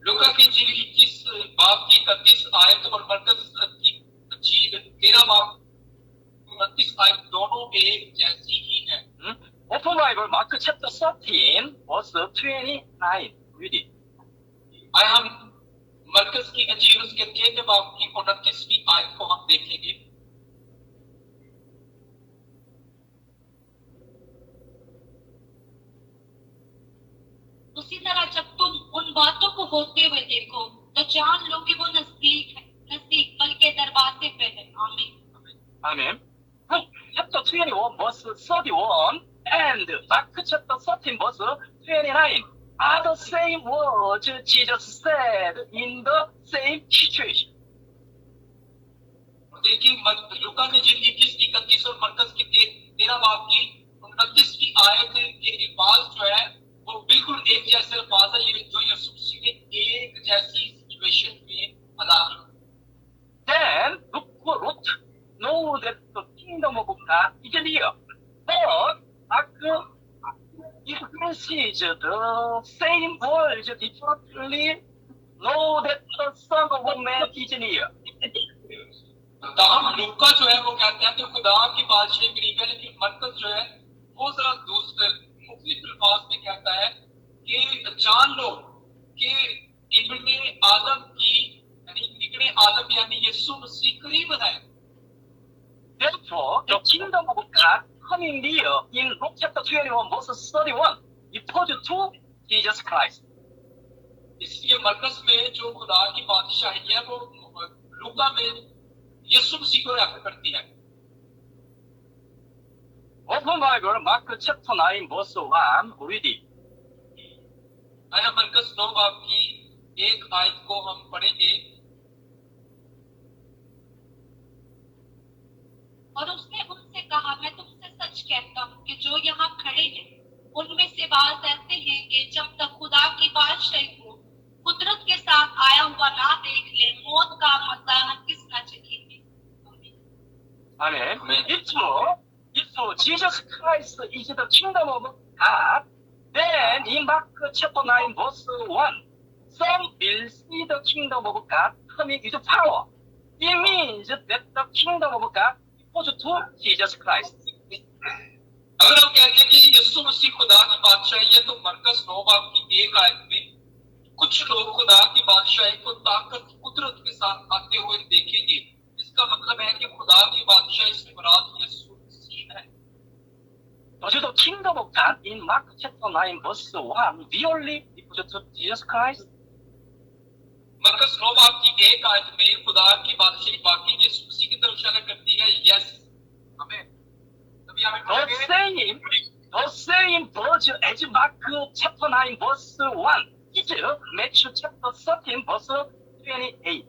लूका की इंजील 21 बाब की 31 आयत और मरकस की इंजील 13 बाब 29 आयत दोनों एक जैसी ही है। Open Bible, Mark chapter 13 verse 29. Read it. आए हम मरकस की इंजील उसके 13 बाब की 29वीं आयत को हम देखेंगे। उसी तरह जब तुम उन बातों को होते हुए देखो तो जान लो कि वो नजदीक है, नजदीक बल्कि दरवाजे पे है। आमीन। Amen. Luke chapter 21 verse 31 and Mark chapter 13 verse 29 are the same words Jesus said in the same situation. देखिए लूका ने इंजील 21 की 31 और मरकस की 13 बाब की 29वीं आयत के अल्फाज जो है वो बिल्कुल एक जैसे अल्फाज है जो यीशु मसीह ने एक जैसी सिचुएशन में अदा की। Then Luke wrote, know that the kingdom of God is near. But Mark uses the same words differently. Know that the Son of Man is near. ताहम लूका जो है वो कहते हैं कि खुदा की बादशाही करीब है, लेकिन मरकस जो है वो जरा दूसरे मुख्तलिफ अल्फाज में कहता है कि जान लो कि इब्ने आदम यानी यीशु मसीह करीब है। Therefore, the kingdom of God coming near in Luke chapter 21 verse 31 refers to Jesus Christ. इसलिए मरकस में जो खुदा की बादशाही है वो लूका में यीशु मसीह को रेफर करती है। Open Bible, Mark chapter 9 verse 1, read it. आया मरकस 9 बाब की एक आयत को हम पढ़ेंगे। और उसने उनसे कहा, मैं तुमसे सच कहता हूँ कि जो यहाँ खड़े हैं उनमें से बात ऐसे हैं कि जब तक खुदा की बादशाही को कुदरत के साथ आया हुआ ना देख ले, मौत का मजा हम किस ना चखेंगे। Amen. If Jesus Christ is the kingdom of God, then in Mark chapter 9 verse 1, some will see the kingdom of God coming with power. It means that the kingdom of God was to Jesus Christ. अगर हम कहते हैं कि यीशु मसीह खुदा की बादशाही है, तो मरकस 9 बाब की एक आयत में कुछ लोग खुदा की बादशाही को ताकत कुदरत के साथ आते हुए देखेंगे। इसका मतलब है कि खुदा की बादशाही से मुराद यीशु मसीह है। Does the kingdom of God in Mark chapter 9 verse 1 really refers to Jesus Christ? मरकस 9 बाब की एक आयत में खुदा की बादशाही वाकई यीशु मसीह की तरफ इशारा करती है। यस, हमें तभी हमें The same verse as Mark chapter 9 verse 1 is Matthew chapter 13 verse 28.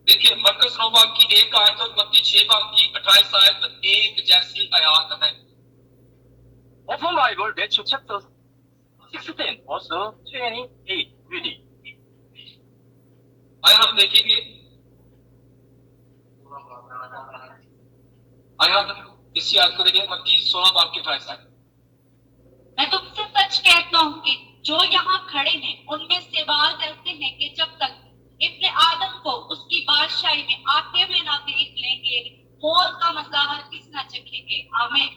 देखिए, मरकस 9 बाब की एक आयत और मत्ती 6 बाब की 28 आयत एक जैसी आयत है। Open Bible, Matthew chapter 16 verse 28. Read it. आइए हम देखेंगे, आइए हम इसी आयत को देखेंगे। मत्ती 16 बाब की 28 आयत। मैं तुमसे सच कहता हूँ कि जो यहाँ खड़े हैं उनमें से बात ऐसे हैं कि जब तक इब्न आदम को उसकी बादशाही में आते हुए ना देख लेंगे, मौत का मजा किस ना चखेंगे। आमीन।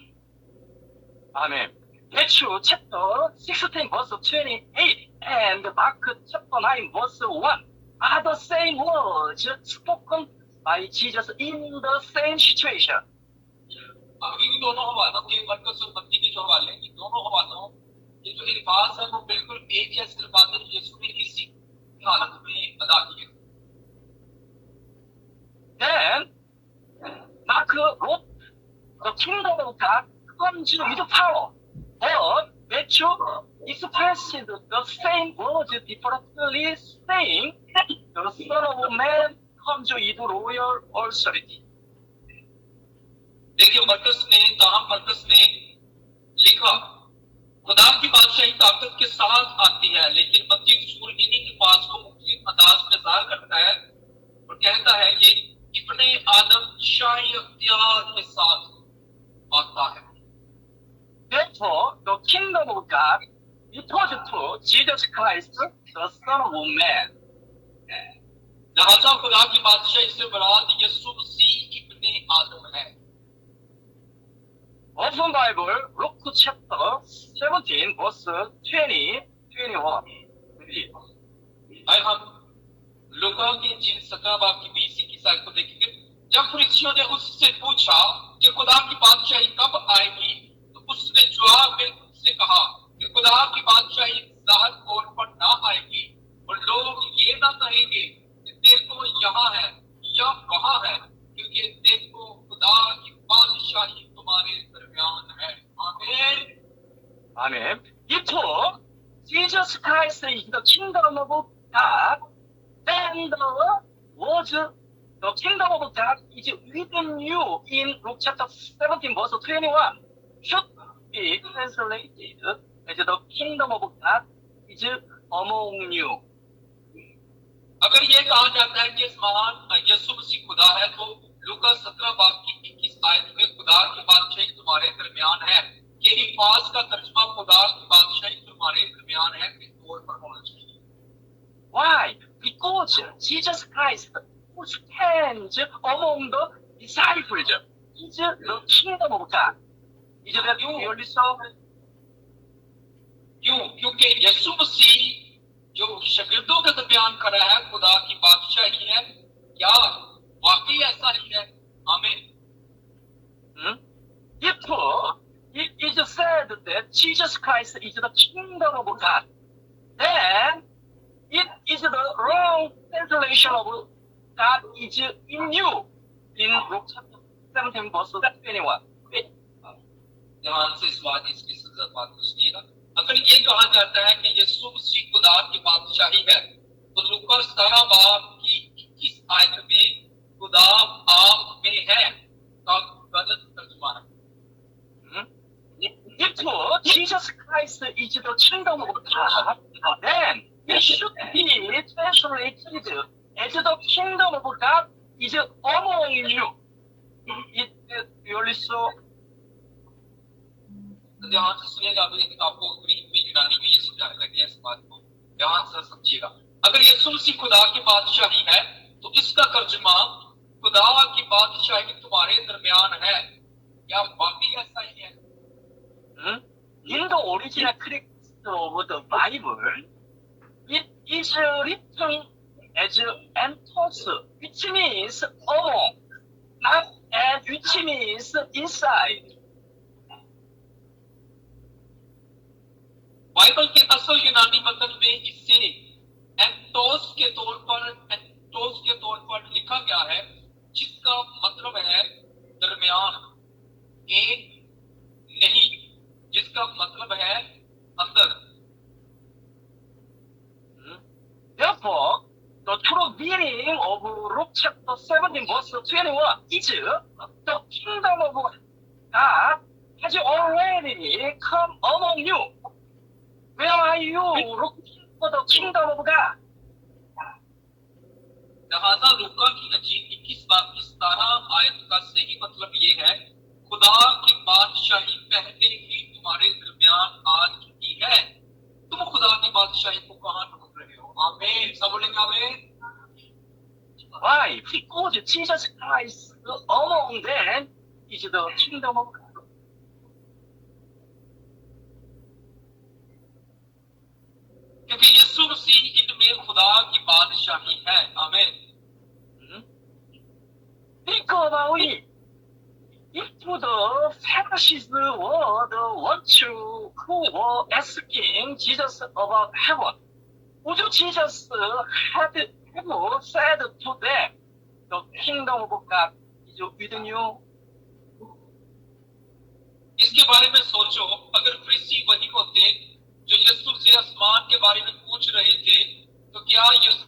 Amen. Matthew chapter 16 verse 28 and Mark chapter 9 verse 1 are the same words spoken by Jesus in the same situation. अभी दोनों हवालों के मरकस और मत्ती के जो हवाले हैं, दोनों हवालों के जो अल्फाज है वो बिल्कुल एक जैसे अल्फाज हैं यीशु ने इसी हालत में अदा किए। Then Mark wrote the kingdom of God comes with power. But Matthew expressed the same words differently, saying the Son of Man comes with royal authority. देखिए, मरकस ने लिखा खुदा की बादशाही ताकत के साथ आती है, लेकिन मत्ती रसूल इन्हीं के पास को मुख्तलिफ अंदाज में ज़ाहिर करता है और कहता है कि इब्ने आदम शाही अख्तियार के साथ आता है। Therefore, the kingdom of God refers to Jesus Christ, the Son of Man. लिहाजा खुदा की बादशाही से मुराद यीशु मसीह इब्ने आदम है। Open Bible, Luke chapter 17, verse 20, 21. आइए हम लूका की इंजील 17 बाब की 20-21 आयत को देखेंगे। जब फरीसियों ने उससे पूछा कि खुदा की बादशाही कब आएगी, तो उसने जवाब में उनसे कहा कि खुदा की बादशाही ज़ाहिर तौर पर ना आएगी और लोग ये ना कहेंगे कि देखो यहाँ है या वहाँ है, क्योंकि देखो खुदा की बादशाही तुम्हारे दरमियान है। आमीन। Amen. If Jesus Christ is the kingdom of God, then the words, the kingdom of God is within you in Luke chapter 17, verse 21, should be translated as the kingdom of God is among you. अगर ये कहा जाता है कि महान यीशु मसीह खुदा है, तो लूका 17 बाब की 21 आयत में खुदा की बादशाही तुम्हारे दरमियान है, ये अल्फाज का तर्जुमा खुदा की बादशाही तुम्हारे दरमियान है के तौर पर होना चाहिए। Why? Because Jesus Christ, who stands among the disciples, is the kingdom of God. Is that really so? क्यों? क्योंकि यीशु मसीह जो शागिर्दों के दरमियान खड़ा है खुदा की बादशाही है। क्या वाकई ऐसा ही है? आमीन। If it is said that Jesus Christ is the kingdom of God, then it is the wrong translation of God is in you in Luke chapter 17 verse 21. ध्यान से इस बात को सुनिएगा। अगर ये कहा जाता है कि यीशु मसीह खुदा की बादशाही है, तो लूका 17 बाब की 21 आयत में खुदा आप में है का गलत तर्जुमा है। If Jesus Christ is the kingdom of God, then it should be translated as the kingdom of God is among you. Is it really so? ध्यान से सुनिएगा, अभी आपको ग्रीक में यूनानी में ये समझाने लगे हैं इस बात को, ध्यान से समझिएगा। अगर यीशु मसीह खुदा की बादशाही है, तो इसका तर्जुमा खुदा की बादशाही तुम्हारे दरमियान है। क्या वाकई ऐसा ही है? In the original text of the Bible, it is written as entos, which means among, not and which means inside. Bible के असल यूनानी मतन में इसे एंटोस के तौर पर लिखा गया है, जिसका मतलब है दरमियान, एक नहीं, जिसका मतलब है अंदर। Therefore, the true meaning of Luke chapter 17 verse 21 is the kingdom of God has already come among you. Where are you looking for the kingdom of God? लिहाजा लूका की अंजील 21 बाब की 17 आयत का सही मतलब ये है, खुदा की बादशाही पहले ही तुम्हारे दरमियान आ चुकी है। तुम खुदा की बादशाही को कहाँ ढूंढ रहे हो? आमीन, सब बोलेंगे आमीन। Why? Because Jesus Christ among them is the kingdom of God. क्योंकि यीशु मसीह इनमें खुदा की बादशाही है। आमीन। Think about it. If the Pharisees were the ones who were asking Jesus about heaven, would Jesus have said to them, the kingdom of God is within you? इसके बारे में सोचो, अगर फरीसी वही होते जो यीशु से आसमान के बारे में पूछ रहे थे, तो क्या यीशु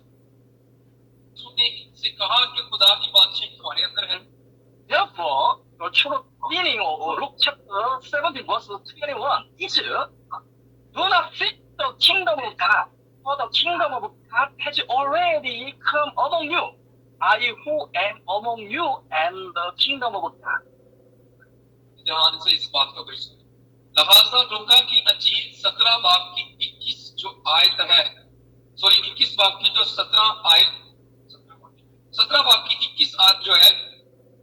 ने इनसे कहा कि खुदा की बादशाही तुम्हारे अंदर है? Therefore, the true meaning of Luke chapter 17 verse 21 is, do not seek the kingdom of God, for the kingdom of God has already come among you. I who am among you and the kingdom of God. ध्यान से इस बात को समझो। लिहाजा लूका की अंजील 17 बाब की 21 जो आयत है, 21 बाब की जो 17 बाब की 21 आयत जो है,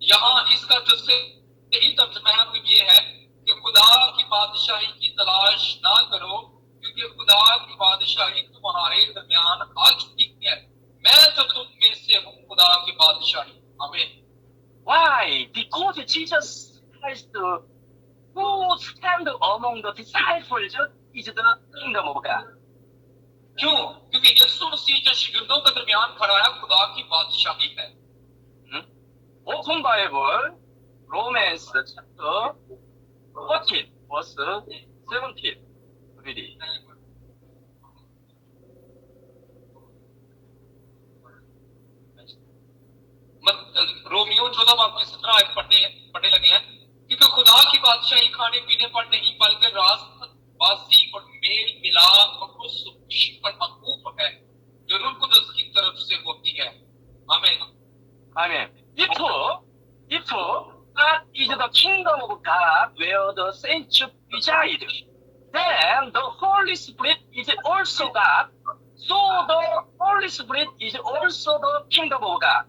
यहाँ इसका जो सही तर्जुमा है वो ये है कि खुदा की बादशाही की तलाश ना करो, क्योंकि खुदा की बादशाही तुम्हारे दरमियान आ चुकी है। मैं तो तुम में से हूँ खुदा की बादशाही। आमीन। Why? Because Jesus Christ, who stand among the disciples, is the kingdom of God. क्यों? क्योंकि यीशु मसीह जो शिगिर्दों के दरमियान खड़ा है, खुदा की बादशाही है। Open Bible, Romans chapter 14, verse 17. Read it. Romeo 14 बाब की 17 आयत पढ़ने लगे हैं, क्योंकि खुदा की बादशाही खाने पीने पर नहीं, बल्कि रास्तबाजी और मेल मिलाप और उस खुशी पर मौकूफ है जो रूह कुदस की तरफ से होती है। आमीन। Amen. If that is the kingdom of God where the saints reside, then the Holy Spirit is also God. So the Holy Spirit is also the kingdom of God.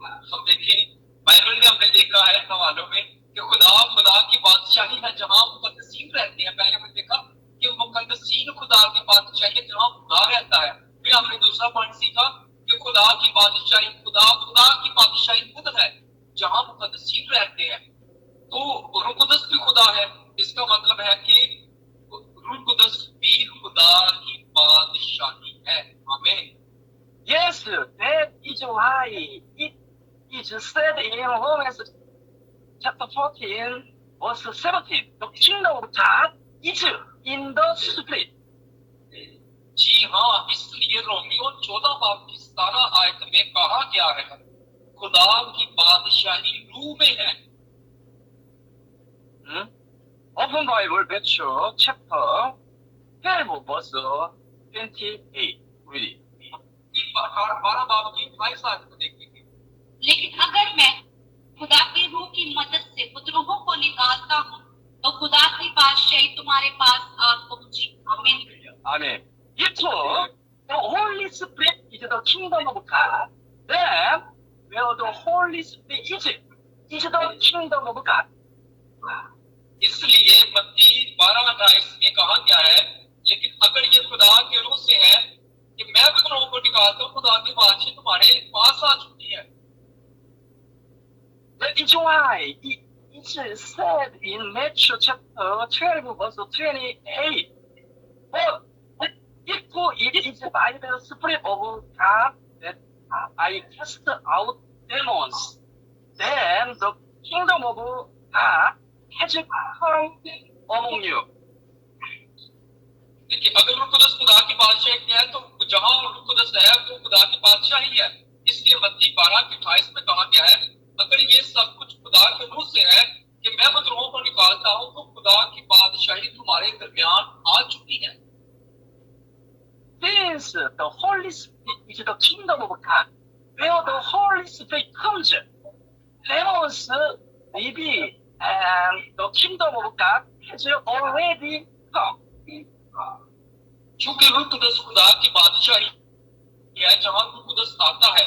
हम देखें, बाइबल में हमने देखा है हवालों में कि खुदा की बादशाही है जहां मुकद्दसीन रहते हैं। पहले हमने देखा कि मुकद्दसीन खुदा की बादशाही है जहां खुदा रहता है। फिर हमने दूसरा पॉइंट सीखा कि खुदा की बादशाही खुदा की बादशाही खुद है जहां मुकद्दसीन रहते हैं। तो रूह कुदस भी खुदा है। इसका मतलब है कि रूह कुदस भी खुदा की बादशाही है। आमीन। Yes, that is why it is said in Romans chapter 14, verse 17, the kingdom of God is in the spirit. जी हाँ, इसलिए रोमियो 14 बाब की 17 आयत में कहा गया है खुदा की बादशाही रूह में है। Open Bible Matthew chapter 12 verse 28. Read it. 12 बाब की 28 आयत को देखेंगे। लेकिन अगर मैं खुदा की रूह की मदद से बुजुर्गों को निकालता हूँ तो खुदा की बादशाही तुम्हारे पास आ पहुंची। आमीन। Amen. If the Holy Spirit is the kingdom of God, then where the Holy Spirit is the kingdom of God. इसलिए मत्ती 12:28 में कहा गया है, लेकिन अगर ये खुदा के रूह से है कि मैं बुजुर्गों को निकालता हूँ, खुदा की बादशाही तुम्हारे पास आ चुकी है। That is why it's said in Matthew chapter 12 verse 28. But if it is by the Spirit of God that I cast out demons, then the kingdom of God has come among you. देखिए, अगर रूह कुदस खुदा की बादशाही है तो जहाँ रूह कुदस है वो खुदा की बादशाही है। इसलिए मत्ती 12:28 में कहा गया है, अगर ये सब कुछ खुदा के रूह से है कि मैं बुजुर्गों को निकालता हूँ तो खुदा की बादशाही तुम्हारे दरमियान आ चुकी है। Since the Holy Spirit is the kingdom of God, where the Holy Spirit comes, demons live, and the kingdom of God has already come. चूंकि रूह कुदस खुदा की बादशाही है, जहाँ रूह कुदस आता है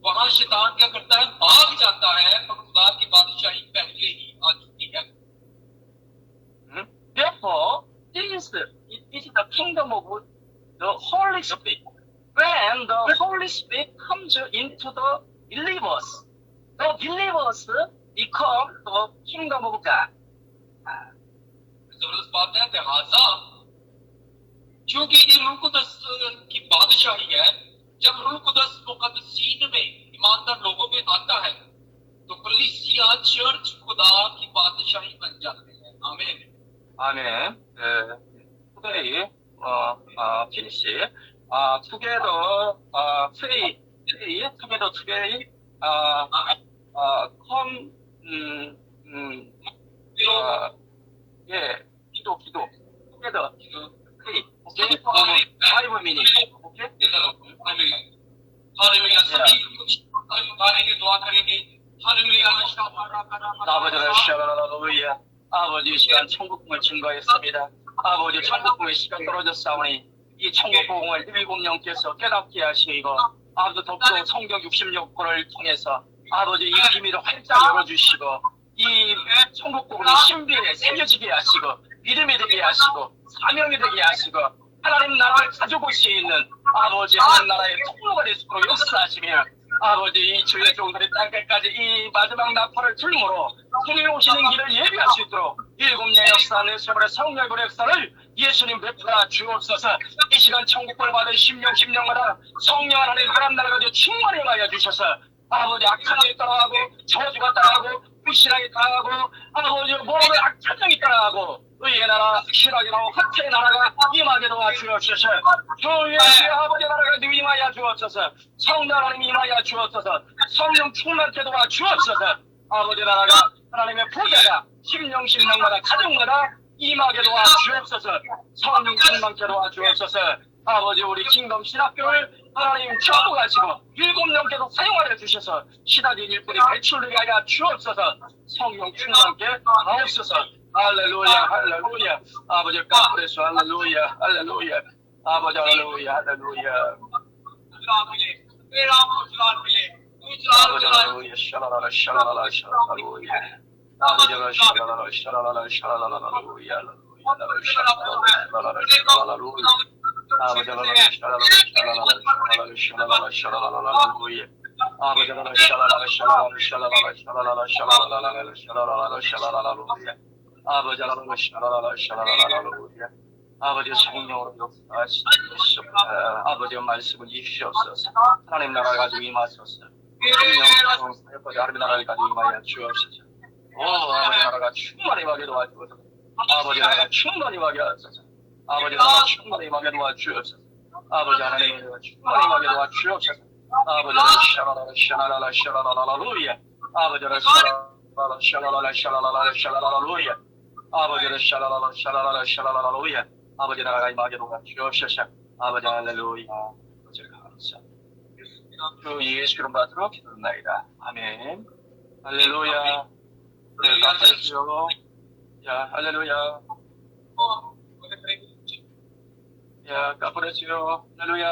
वहाँ शैतान क्या करता है, भाग जाता है, और खुदा की बादशाही पहले ही आ चुकी है। Therefore, since it is the kingdom of the Holy Spirit, when the Holy Spirit comes into the believers become the kingdom of God. जबरदस्त बात है। लिहाजा क्योंकि ये रूह कुदस की बादशाही है, जब रूह कुदस मुकद्दसीन में ईमानदार लोगों में आता है तो कलीसिया चर्च खुदा की बादशाही बन जाते हैं। आमीन। Amen. Today, finish. Together, pray. Together, today, come. Yeah, 기도. Together, pray. Okay, 5 minutes. Okay. Hallelujah. सभी कुछ करेंगे, दुआ करेंगे। हालेलुया। 할렐루야. 아버지 이 시간 천국복음을 증거했습니다. 아버지 천국복음의 시간 떨어졌사오니 이 천국복음을 7명께서 깨닫게 하시고 아버지 더욱더 성경 66권을 통해서 아버지 이 비밀을 활짝 열어주시고 이 천국복음의 신비에 새겨지게 하시고 믿음이 되게 하시고 사명이 되게 하시고 하나님 나라를 가지고 수 있는 아버지 하나님 나라의 통로가 될 수 있도록 역사하시며 아버지 이 주의 종들의 땅끝까지 이 마지막 나팔을 들므로 주님 오시는 길을 예비할 수 있도록 7년 역사 내 세월의 성령의 역사를 예수님 베풀어 주옵소서. 이 시간 천국을 받은 심령마다 성령 하나님 나라를 가지고 충만히 하여 주셔서 아버지 악한 일이 따라가고 저주가 따라가고 불신앙이 따라가고 아버지 모든 악천정이 따라가고 의의 나라 신학의 나라 화태의 나라가 임하게 도와주옵소서. 주의 아버지 나라가 임하여 주옵소서. 성령 하나님 임하여 주옵소서. 성령 충만케 도와주옵소서. 아버지 나라가 하나님의 부자가 심령마다 가정마다 임하게 도와주옵소서. 성령 충만케 도와주옵소서. 아버지 우리 킹덤 신학교를 하나님 쳐도가시고 7명께서 사용하여 주셔서 시다진 일꾼이 배출되게 하여 주옵소서. 성령 충만케 하옵소서. 할렐루야. 아버지 깜프레스 할렐루야. 아버지 할렐루야. 아버지 할렐루야. 샤라라라 할렐루야. 아버지 아버지 성령으로 역사하시옵소서. 아버지 말씀을 주시옵소서. 하나님 나라를 가지고 임하소서. 성령 사역까지 하나님 나라를 가지고 임하여 주옵소서. 아버지 나라가 충만히 임하게 도와주옵소서. 아버지 나라가 충만히 임하게 하소서. 아버지 나라가 충만히 임하게 도와주옵소서. 아버지 하나님 은혜가 충만히 임하게 도와주옵소서. 아버지를 샤라라라 샤라라라루야. 아버지를 샤라라라 샤라라라 샤라라라 샤라라루야. 아버지를 샤라라라 아버지 나라가 임하게 도와주옵소서. 아버지 할렐루야. 아버지를 감사. 주 예수 이름 받들어 기도합니다. 아멘. 할렐루야. 네, 감사해주세요. 야, 할렐루야. 야, 까불해주세요. 할렐루야.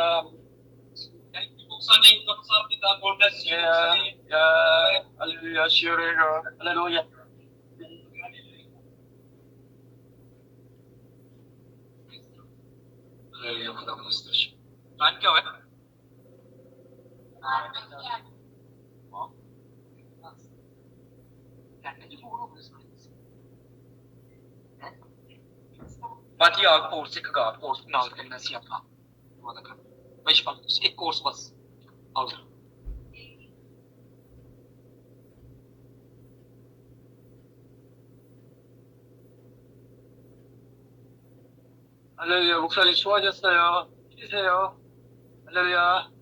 야, 할렐루야. 시오레가. 할렐루야. 할렐루야. खुदा स्तुति। टाइम क्या है? बाकी आप कोर्स का कोर्स ना करना सी आपका वाला का वैसे बात एक कोर्स बस और 할렐루야 목사님 좋아졌어요. 쉬세요. 할렐루야.